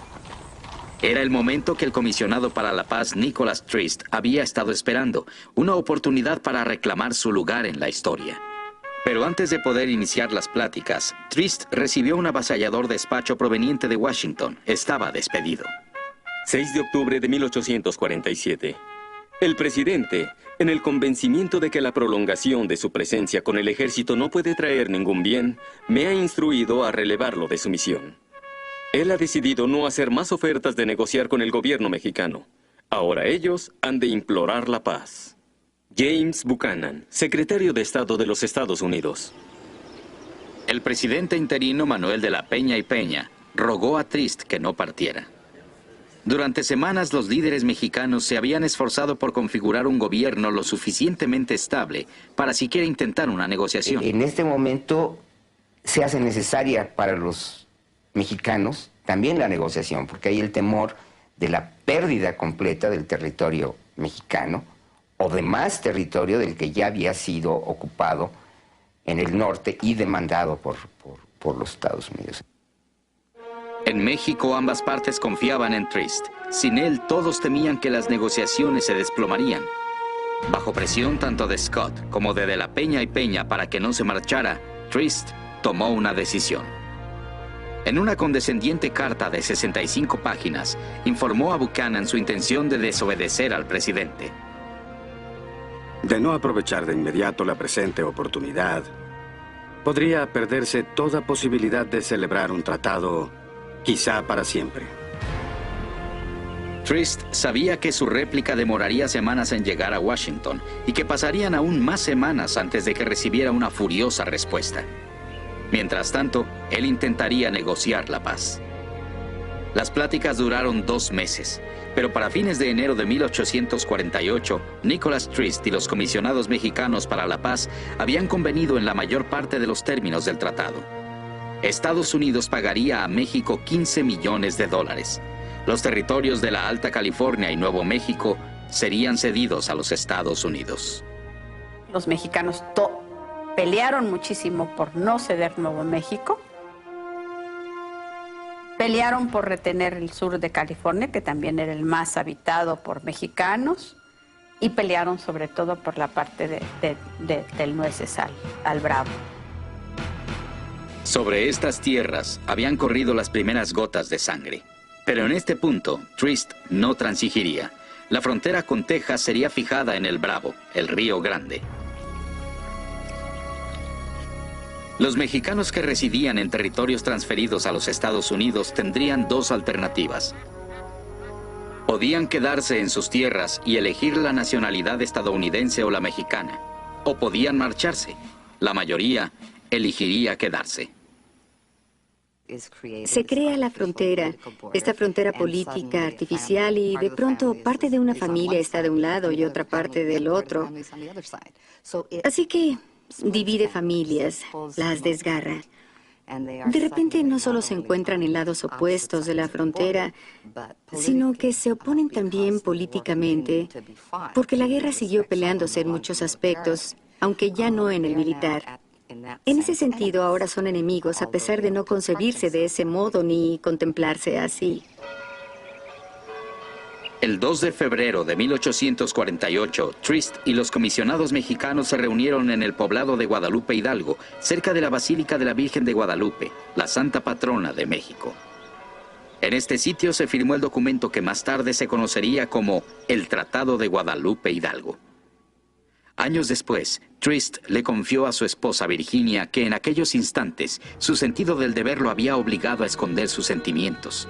Era el momento que el comisionado para la paz Nicholas Trist había estado esperando, una oportunidad para reclamar su lugar en la historia. Pero antes de poder iniciar las pláticas, Trist recibió un avasallador despacho proveniente de Washington. Estaba despedido. 6 de octubre de 1847. El presidente, en el convencimiento de que la prolongación de su presencia con el ejército no puede traer ningún bien, me ha instruido a relevarlo de su misión. Él ha decidido no hacer más ofertas de negociar con el gobierno mexicano. Ahora ellos han de implorar la paz. James Buchanan, secretario de Estado de los Estados Unidos. El presidente interino Manuel de la Peña y Peña rogó a Trist que no partiera. Durante semanas los líderes mexicanos se habían esforzado por configurar un gobierno lo suficientemente estable para siquiera intentar una negociación. En este momento se hace necesaria para los mexicanos también la negociación, porque hay el temor de la pérdida completa del territorio mexicano o de más territorio del que ya había sido ocupado en el norte y demandado por los Estados Unidos. En México ambas partes confiaban en Trist. Sin él todos temían que las negociaciones se desplomarían. Bajo presión tanto de Scott como de la Peña y Peña para que no se marchara, Trist tomó una decisión. En una condescendiente carta de 65 páginas, informó a Buchanan su intención de desobedecer al presidente. De no aprovechar de inmediato la presente oportunidad, podría perderse toda posibilidad de celebrar un tratado, quizá para siempre. Trist sabía que su réplica demoraría semanas en llegar a Washington y que pasarían aún más semanas antes de que recibiera una furiosa respuesta. Mientras tanto, él intentaría negociar la paz. Las pláticas duraron 2 meses, pero para fines de enero de 1848, Nicholas Trist y los comisionados mexicanos para la paz habían convenido en la mayor parte de los términos del tratado. Estados Unidos pagaría a México $15 millones. Los territorios de la Alta California y Nuevo México serían cedidos a los Estados Unidos. Los mexicanos pelearon muchísimo por no ceder Nuevo México. Pelearon por retener el sur de California, que también era el más habitado por mexicanos. Y pelearon sobre todo por la parte del Nueces al Bravo. Sobre estas tierras habían corrido las primeras gotas de sangre. Pero en este punto, Trist no transigiría. La frontera con Texas sería fijada en el Bravo, el Río Grande. Los mexicanos que residían en territorios transferidos a los Estados Unidos tendrían 2 alternativas. Podían quedarse en sus tierras y elegir la nacionalidad estadounidense o la mexicana, o podían marcharse. La mayoría elegiría quedarse. Se crea la frontera, esta frontera política artificial, y de pronto parte de una familia está de un lado y otra parte del otro. Así que divide familias, las desgarra. De repente no solo se encuentran en lados opuestos de la frontera, sino que se oponen también políticamente, porque la guerra siguió peleándose en muchos aspectos, aunque ya no en el militar. En ese sentido, ahora son enemigos, a pesar de no concebirse de ese modo ni contemplarse así. El 2 de febrero de 1848, Trist y los comisionados mexicanos se reunieron en el poblado de Guadalupe Hidalgo, cerca de la Basílica de la Virgen de Guadalupe, la santa patrona de México. En este sitio se firmó el documento que más tarde se conocería como el Tratado de Guadalupe Hidalgo. Años después, Trist le confió a su esposa Virginia que en aquellos instantes su sentido del deber lo había obligado a esconder sus sentimientos.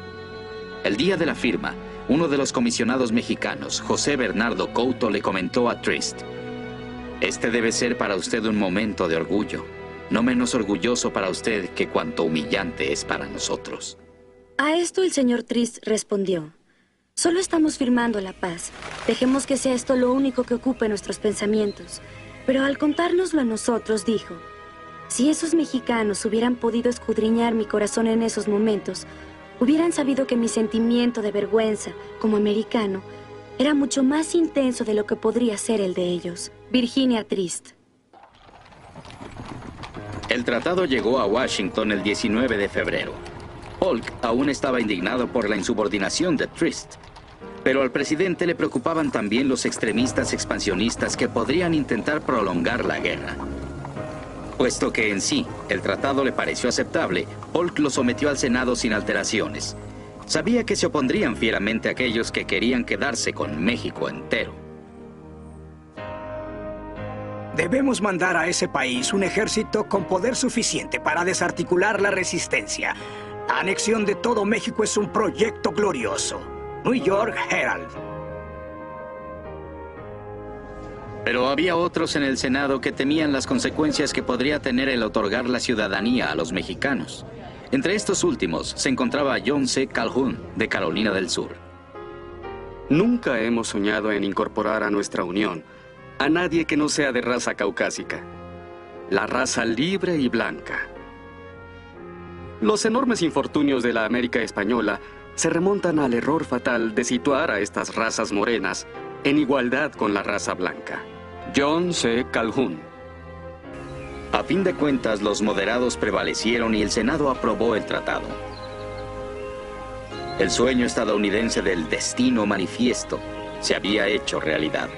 El día de la firma, uno de los comisionados mexicanos, José Bernardo Couto, le comentó a Trist: «Este debe ser para usted un momento de orgullo, no menos orgulloso para usted que cuanto humillante es para nosotros». A esto el señor Trist respondió: «Solo estamos firmando la paz. Dejemos que sea esto lo único que ocupe nuestros pensamientos». Pero al contárnoslo a nosotros, dijo: «Si esos mexicanos hubieran podido escudriñar mi corazón en esos momentos, hubieran sabido que mi sentimiento de vergüenza, como americano, era mucho más intenso de lo que podría ser el de ellos». Virginia Trist. El tratado llegó a Washington el 19 de febrero. Polk aún estaba indignado por la insubordinación de Trist, pero al presidente le preocupaban también los extremistas expansionistas que podrían intentar prolongar la guerra. Puesto que en sí el tratado le pareció aceptable, Polk lo sometió al Senado sin alteraciones. Sabía que se opondrían fieramente a aquellos que querían quedarse con México entero. Debemos mandar a ese país un ejército con poder suficiente para desarticular la resistencia. La anexión de todo México es un proyecto glorioso. New York Herald. Pero había otros en el Senado que temían las consecuencias que podría tener el otorgar la ciudadanía a los mexicanos. Entre estos últimos se encontraba John C. Calhoun, de Carolina del Sur. Nunca hemos soñado en incorporar a nuestra unión a nadie que no sea de raza caucásica. La raza libre y blanca. Los enormes infortunios de la América española se remontan al error fatal de situar a estas razas morenas en igualdad con la raza blanca. John C. Calhoun. A fin de cuentas, los moderados prevalecieron y el Senado aprobó el tratado. El sueño estadounidense del destino manifiesto se había hecho realidad.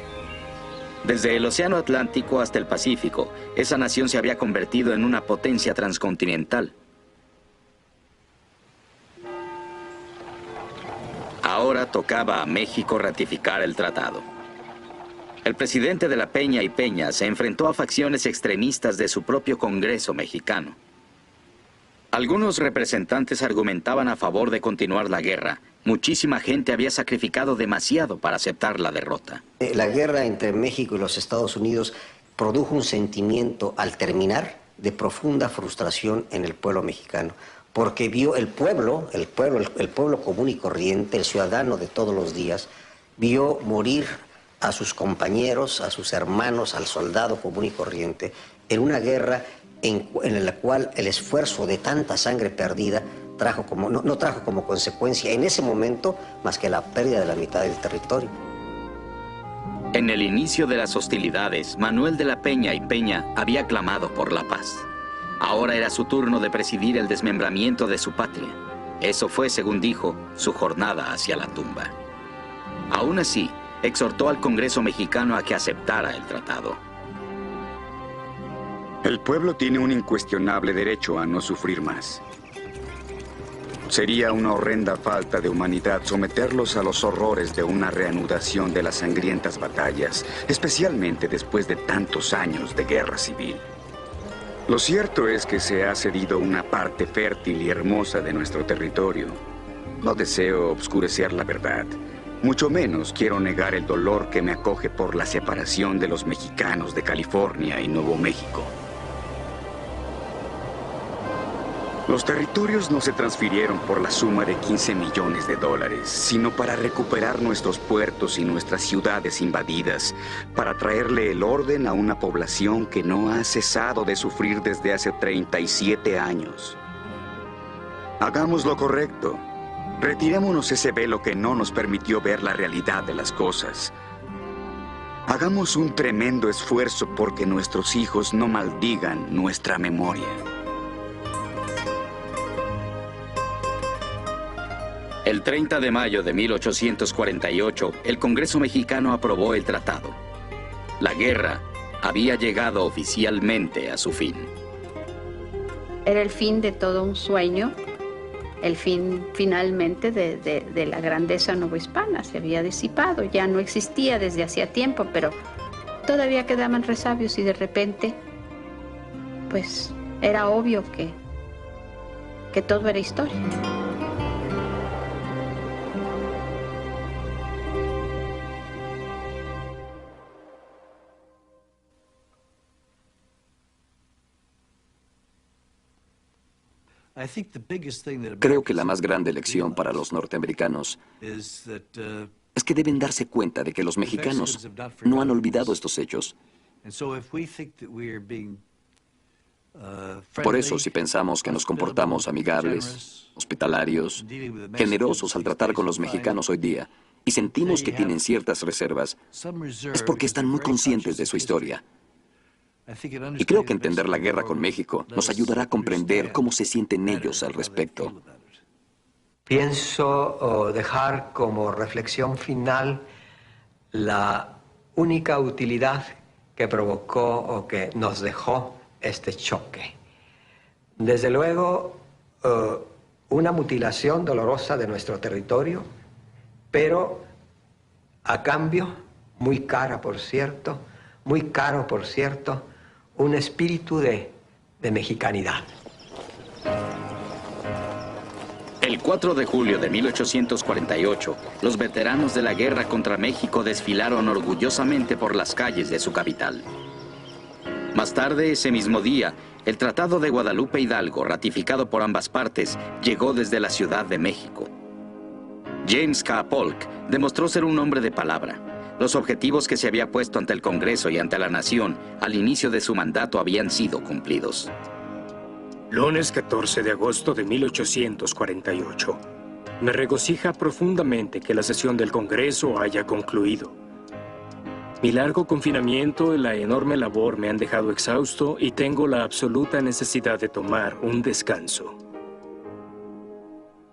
Desde el Océano Atlántico hasta el Pacífico, esa nación se había convertido en una potencia transcontinental. Ahora tocaba a México ratificar el tratado. El presidente de la Peña y Peña se enfrentó a facciones extremistas de su propio Congreso mexicano. Algunos representantes argumentaban a favor de continuar la guerra. Muchísima gente había sacrificado demasiado para aceptar la derrota. La guerra entre México y los Estados Unidos produjo un sentimiento, al terminar, de profunda frustración en el pueblo mexicano. Porque vio el pueblo común y corriente, el ciudadano de todos los días, vio morir a sus compañeros, a sus hermanos, al soldado común y corriente, en una guerra en la cual el esfuerzo de tanta sangre perdida no trajo como consecuencia en ese momento más que la pérdida de la mitad del territorio. En el inicio de las hostilidades, Manuel de la Peña y Peña había clamado por la paz. Ahora era su turno de presidir el desmembramiento de su patria. Eso fue, según dijo, su jornada hacia la tumba. Aún así, exhortó al Congreso mexicano a que aceptara el tratado. El pueblo tiene un incuestionable derecho a no sufrir más. Sería una horrenda falta de humanidad someterlos a los horrores de una reanudación de las sangrientas batallas, especialmente después de tantos años de guerra civil. Lo cierto es que se ha cedido una parte fértil y hermosa de nuestro territorio. No deseo obscurecer la verdad. Mucho menos quiero negar el dolor que me acoge por la separación de los mexicanos de California y Nuevo México. Los territorios no se transfirieron por la suma de $15 millones, sino para recuperar nuestros puertos y nuestras ciudades invadidas, para traerle el orden a una población que no ha cesado de sufrir desde hace 37 años. Hagamos lo correcto. Retirémonos ese velo que no nos permitió ver la realidad de las cosas. Hagamos un tremendo esfuerzo porque nuestros hijos no maldigan nuestra memoria. El 30 de mayo de 1848, el Congreso mexicano aprobó el tratado. La guerra había llegado oficialmente a su fin. Era el fin de todo un sueño, el fin finalmente de la grandeza novohispana. Se había disipado, ya no existía desde hacía tiempo, pero todavía quedaban resabios y de repente, pues era obvio que todo era historia. Creo que la más grande lección para los norteamericanos es que deben darse cuenta de que los mexicanos no han olvidado estos hechos. Por eso, si pensamos que nos comportamos amigables, hospitalarios, generosos al tratar con los mexicanos hoy día, y sentimos que tienen ciertas reservas, es porque están muy conscientes de su historia. Y creo que entender la guerra con México nos ayudará a comprender cómo se sienten ellos al respecto. Pienso dejar como reflexión final la única utilidad que provocó o que nos dejó este choque. Desde luego, una mutilación dolorosa de nuestro territorio, pero a cambio, muy caro por cierto, un espíritu de mexicanidad. El 4 de julio de 1848, los veteranos de la guerra contra México desfilaron orgullosamente por las calles de su capital. Más tarde, ese mismo día, el Tratado de Guadalupe Hidalgo, ratificado por ambas partes, llegó desde la Ciudad de México. James K. Polk demostró ser un hombre de palabra. Los objetivos que se había puesto ante el Congreso y ante la nación al inicio de su mandato habían sido cumplidos. Lunes 14 de agosto de 1848. Me regocija profundamente que la sesión del Congreso haya concluido. Mi largo confinamiento y la enorme labor me han dejado exhausto y tengo la absoluta necesidad de tomar un descanso.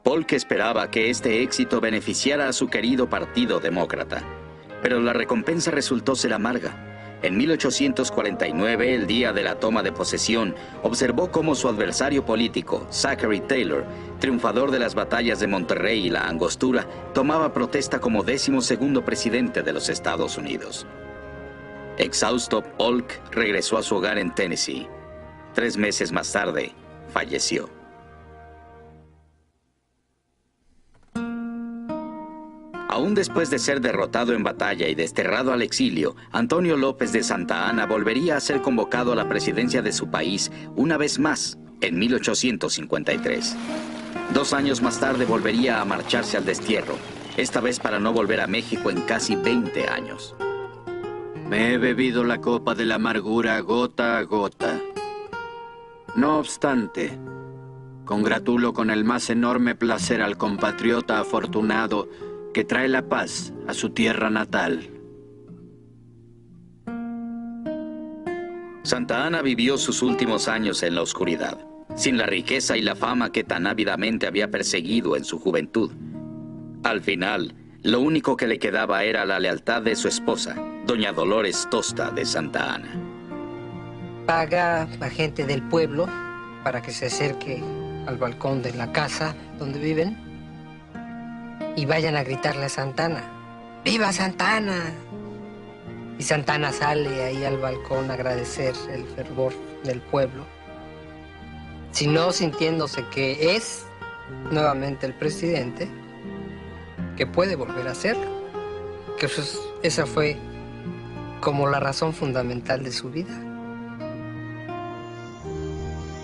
Polk esperaba que este éxito beneficiara a su querido Partido Demócrata, pero la recompensa resultó ser amarga. En 1849, el día de la toma de posesión, observó cómo su adversario político, Zachary Taylor, triunfador de las batallas de Monterrey y la Angostura, tomaba protesta como 12º presidente de los Estados Unidos. Exhausto, Polk regresó a su hogar en Tennessee. 3 meses más tarde, falleció. Aún después de ser derrotado en batalla y desterrado al exilio, Antonio López de Santa Anna volvería a ser convocado a la presidencia de su país una vez más, en 1853. 2 años más tarde volvería a marcharse al destierro, esta vez para no volver a México en casi 20 años. Me he bebido la copa de la amargura gota a gota. No obstante, congratulo con el más enorme placer al compatriota afortunado que trae la paz a su tierra natal. Santa Anna vivió sus últimos años en la oscuridad, sin la riqueza y la fama que tan ávidamente había perseguido en su juventud. Al final, lo único que le quedaba era la lealtad de su esposa, doña Dolores Tosta de Santa Anna. Paga a gente del pueblo para que se acerque al balcón de la casa donde viven y vayan a gritarle a Santa Anna: ¡Viva Santa Anna! Y Santa Anna sale ahí al balcón a agradecer el fervor del pueblo, sino sintiéndose que es nuevamente el presidente, que puede volver a hacerlo. Que esa fue como la razón fundamental de su vida.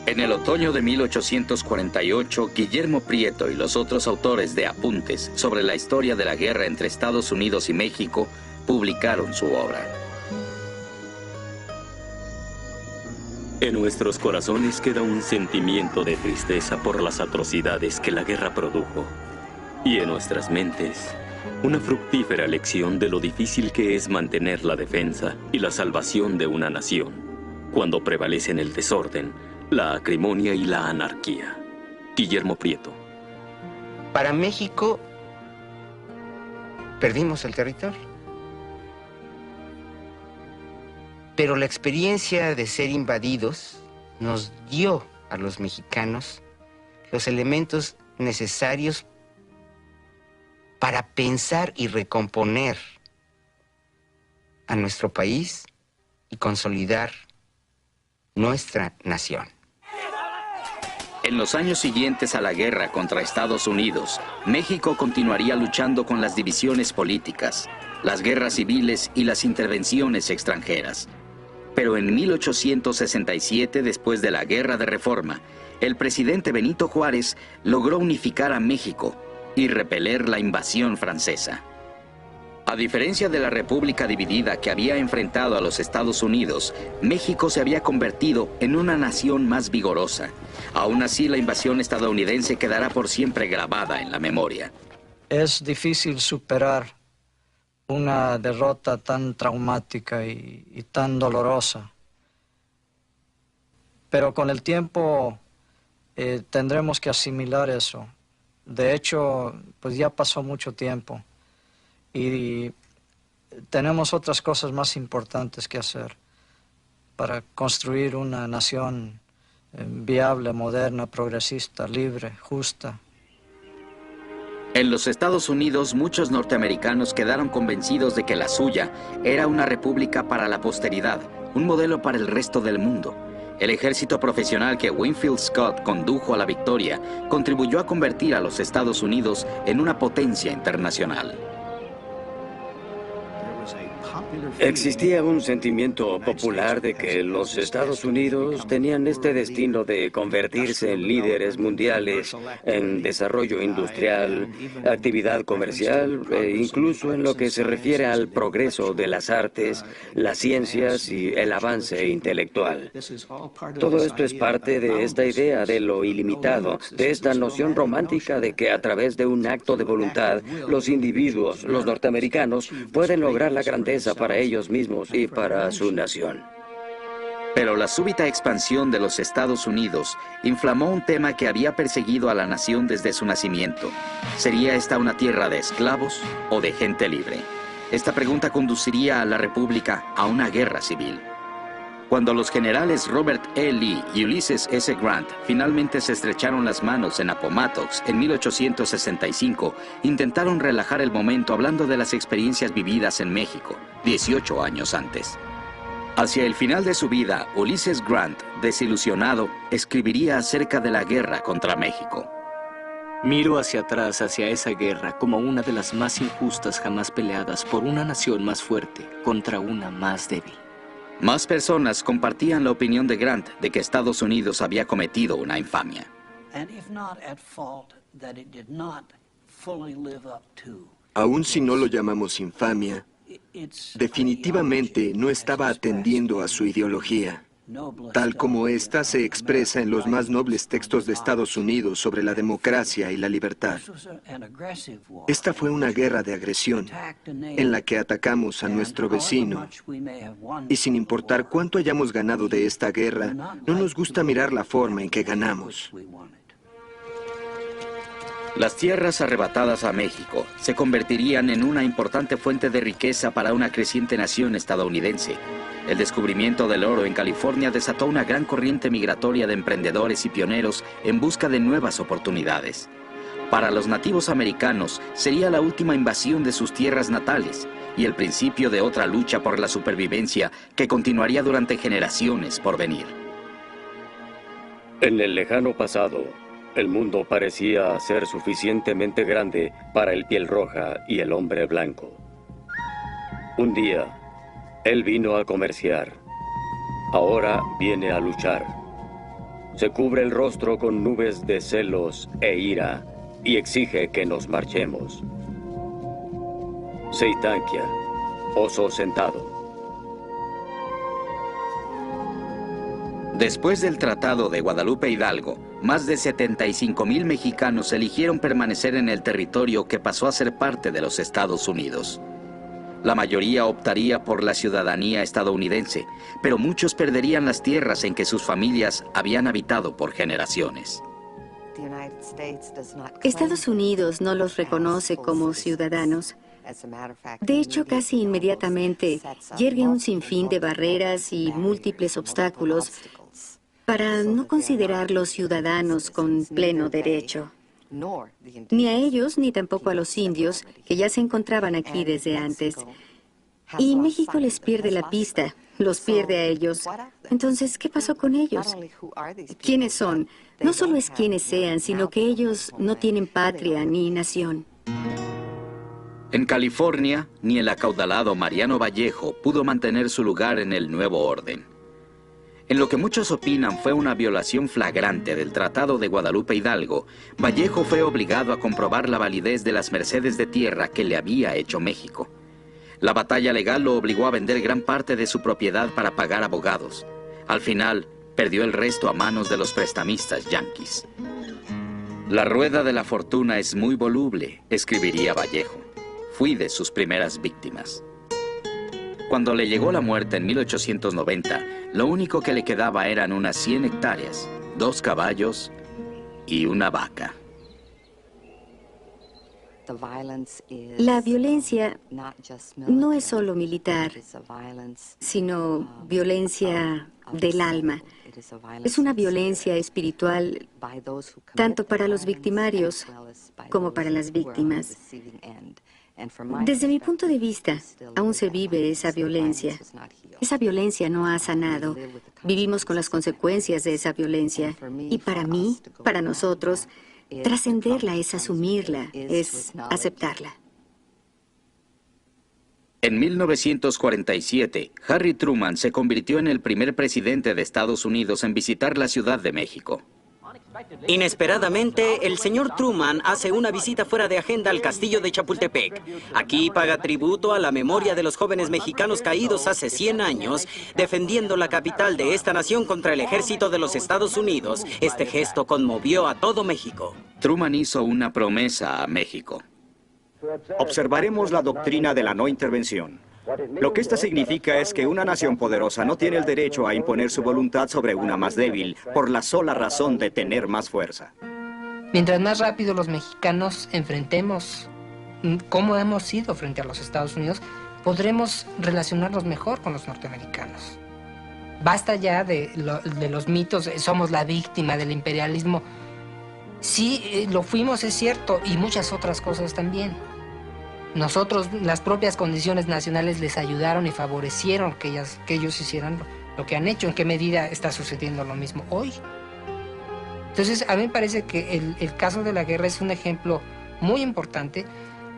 En el otoño de 1848, Guillermo Prieto y los otros autores de apuntes sobre la historia de la guerra entre Estados Unidos y México publicaron su obra. En nuestros corazones queda un sentimiento de tristeza por las atrocidades que la guerra produjo. Y en nuestras mentes, una fructífera lección de lo difícil que es mantener la defensa y la salvación de una nación, cuando prevalecen el desorden, la acrimonia y la anarquía. Guillermo Prieto. Para México, perdimos el territorio. Pero la experiencia de ser invadidos nos dio a los mexicanos los elementos necesarios para pensar y recomponer a nuestro país y consolidar nuestra nación. En los años siguientes a la guerra contra Estados Unidos, México continuaría luchando con las divisiones políticas, las guerras civiles y las intervenciones extranjeras. Pero en 1867, después de la Guerra de Reforma, el presidente Benito Juárez logró unificar a México y repeler la invasión francesa. A diferencia de la República dividida que había enfrentado a los Estados Unidos, México se había convertido en una nación más vigorosa. Aún así, la invasión estadounidense quedará por siempre grabada en la memoria. Es difícil superar una derrota tan traumática y tan dolorosa. Pero con el tiempo tendremos que asimilar eso. De hecho, pues ya pasó mucho tiempo y tenemos otras cosas más importantes que hacer para construir una nación viable, moderna, progresista, libre, justa. En los Estados Unidos, muchos norteamericanos quedaron convencidos de que la suya era una república para la posteridad, un modelo para el resto del mundo. El ejército profesional que Winfield Scott condujo a la victoria contribuyó a convertir a los Estados Unidos en una potencia internacional. Existía un sentimiento popular de que los Estados Unidos tenían este destino de convertirse en líderes mundiales en desarrollo industrial, actividad comercial e incluso en lo que se refiere al progreso de las artes, las ciencias y el avance intelectual. Todo esto es parte de esta idea de lo ilimitado, de esta noción romántica de que a través de un acto de voluntad, los individuos, los norteamericanos, pueden lograr la grandeza para ellos mismos y para su nación. Pero la súbita expansión de los Estados Unidos inflamó un tema que había perseguido a la nación desde su nacimiento. ¿Sería esta una tierra de esclavos o de gente libre? Esta pregunta conduciría a la República a una guerra civil. Cuando los generales Robert E. Lee y Ulysses S. Grant finalmente se estrecharon las manos en Appomattox en 1865, intentaron relajar el momento hablando de las experiencias vividas en México, 18 años antes. Hacia el final de su vida, Ulysses Grant, desilusionado, escribiría acerca de la guerra contra México. Miro hacia atrás, hacia esa guerra, como una de las más injustas jamás peleadas por una nación más fuerte contra una más débil. Más personas compartían la opinión de Grant de que Estados Unidos había cometido una infamia. Aun si no lo llamamos infamia, definitivamente no estaba atendiendo a su ideología, tal como ésta se expresa en los más nobles textos de Estados Unidos sobre la democracia y la libertad. Esta fue una guerra de agresión en la que atacamos a nuestro vecino. Y sin importar cuánto hayamos ganado de esta guerra, no nos gusta mirar la forma en que ganamos. Las tierras arrebatadas a México se convertirían en una importante fuente de riqueza para una creciente nación estadounidense. El descubrimiento del oro en California desató una gran corriente migratoria de emprendedores y pioneros en busca de nuevas oportunidades. Para los nativos americanos sería la última invasión de sus tierras natales y el principio de otra lucha por la supervivencia que continuaría durante generaciones por venir. En el lejano pasado, el mundo parecía ser suficientemente grande para el piel roja y el hombre blanco. Un día, él vino a comerciar. Ahora viene a luchar. Se cubre el rostro con nubes de celos e ira y exige que nos marchemos. Seitanquia, oso sentado. Después del Tratado de Guadalupe Hidalgo, más de 75,000 mexicanos eligieron permanecer en el territorio que pasó a ser parte de los Estados Unidos. La mayoría optaría por la ciudadanía estadounidense, pero muchos perderían las tierras en que sus familias habían habitado por generaciones. Estados Unidos no los reconoce como ciudadanos. De hecho, casi inmediatamente yergue un sinfín de barreras y múltiples obstáculos para no considerarlos ciudadanos con pleno derecho. Ni a ellos, ni tampoco a los indios, que ya se encontraban aquí desde antes. Y México les pierde la pista, los pierde a ellos. Entonces, ¿qué pasó con ellos? ¿Quiénes son? No solo es quiénes sean, sino que ellos no tienen patria ni nación. En California, ni el acaudalado Mariano Vallejo pudo mantener su lugar en el nuevo orden. En lo que muchos opinan fue una violación flagrante del Tratado de Guadalupe Hidalgo, Vallejo fue obligado a comprobar la validez de las mercedes de tierra que le había hecho México. La batalla legal lo obligó a vender gran parte de su propiedad para pagar abogados. Al final, perdió el resto a manos de los prestamistas yanquis. La rueda de la fortuna es muy voluble, escribiría Vallejo. Fui de sus primeras víctimas. Cuando le llegó la muerte en 1890, lo único que le quedaba eran unas 100 hectáreas, 2 caballos y una vaca. La violencia no es solo militar, sino violencia del alma. Es una violencia espiritual tanto para los victimarios como para las víctimas. Desde mi punto de vista, aún se vive esa violencia. Esa violencia no ha sanado. Vivimos con las consecuencias de esa violencia. Y para mí, para nosotros, trascenderla es asumirla, es aceptarla. En 1947, Harry Truman se convirtió en el primer presidente de Estados Unidos en visitar la Ciudad de México. Inesperadamente, el señor Truman hace una visita fuera de agenda al castillo de Chapultepec. Aquí paga tributo a la memoria de los jóvenes mexicanos caídos hace 100 años, defendiendo la capital de esta nación contra el ejército de los Estados Unidos. Este gesto conmovió a todo México. Truman hizo una promesa a México. Observaremos la doctrina de la no intervención. Lo que esta significa es que una nación poderosa no tiene el derecho a imponer su voluntad sobre una más débil por la sola razón de tener más fuerza. Mientras más rápido los mexicanos enfrentemos cómo hemos sido frente a los Estados Unidos, podremos relacionarnos mejor con los norteamericanos. Basta ya de los mitos, somos la víctima del imperialismo. Sí, lo fuimos, es cierto, y muchas otras cosas también. Nosotros, las propias condiciones nacionales les ayudaron y favorecieron que ellos hicieran lo que han hecho. ¿En qué medida está sucediendo lo mismo hoy? Entonces, a mí me parece que el caso de la guerra es un ejemplo muy importante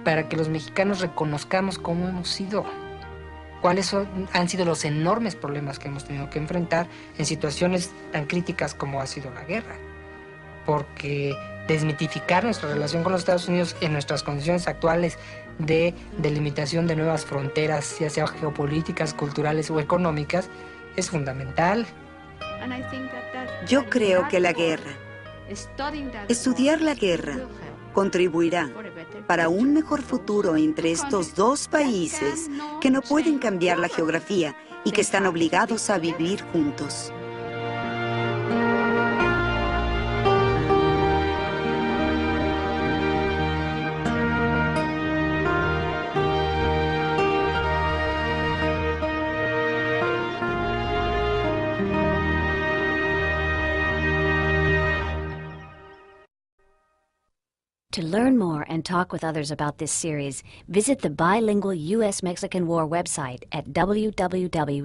para que los mexicanos reconozcamos cómo hemos sido, cuáles han sido los enormes problemas que hemos tenido que enfrentar en situaciones tan críticas como ha sido la guerra. Porque desmitificar nuestra relación con los Estados Unidos en nuestras condiciones actuales de delimitación de nuevas fronteras, ya sea geopolíticas, culturales o económicas, es fundamental. Yo creo que la guerra, estudiar la guerra, contribuirá para un mejor futuro entre estos dos países que no pueden cambiar la geografía y que están obligados a vivir juntos. To learn more and talk with others about this series, visit the bilingual U.S.-Mexican War website at www.pbs.org.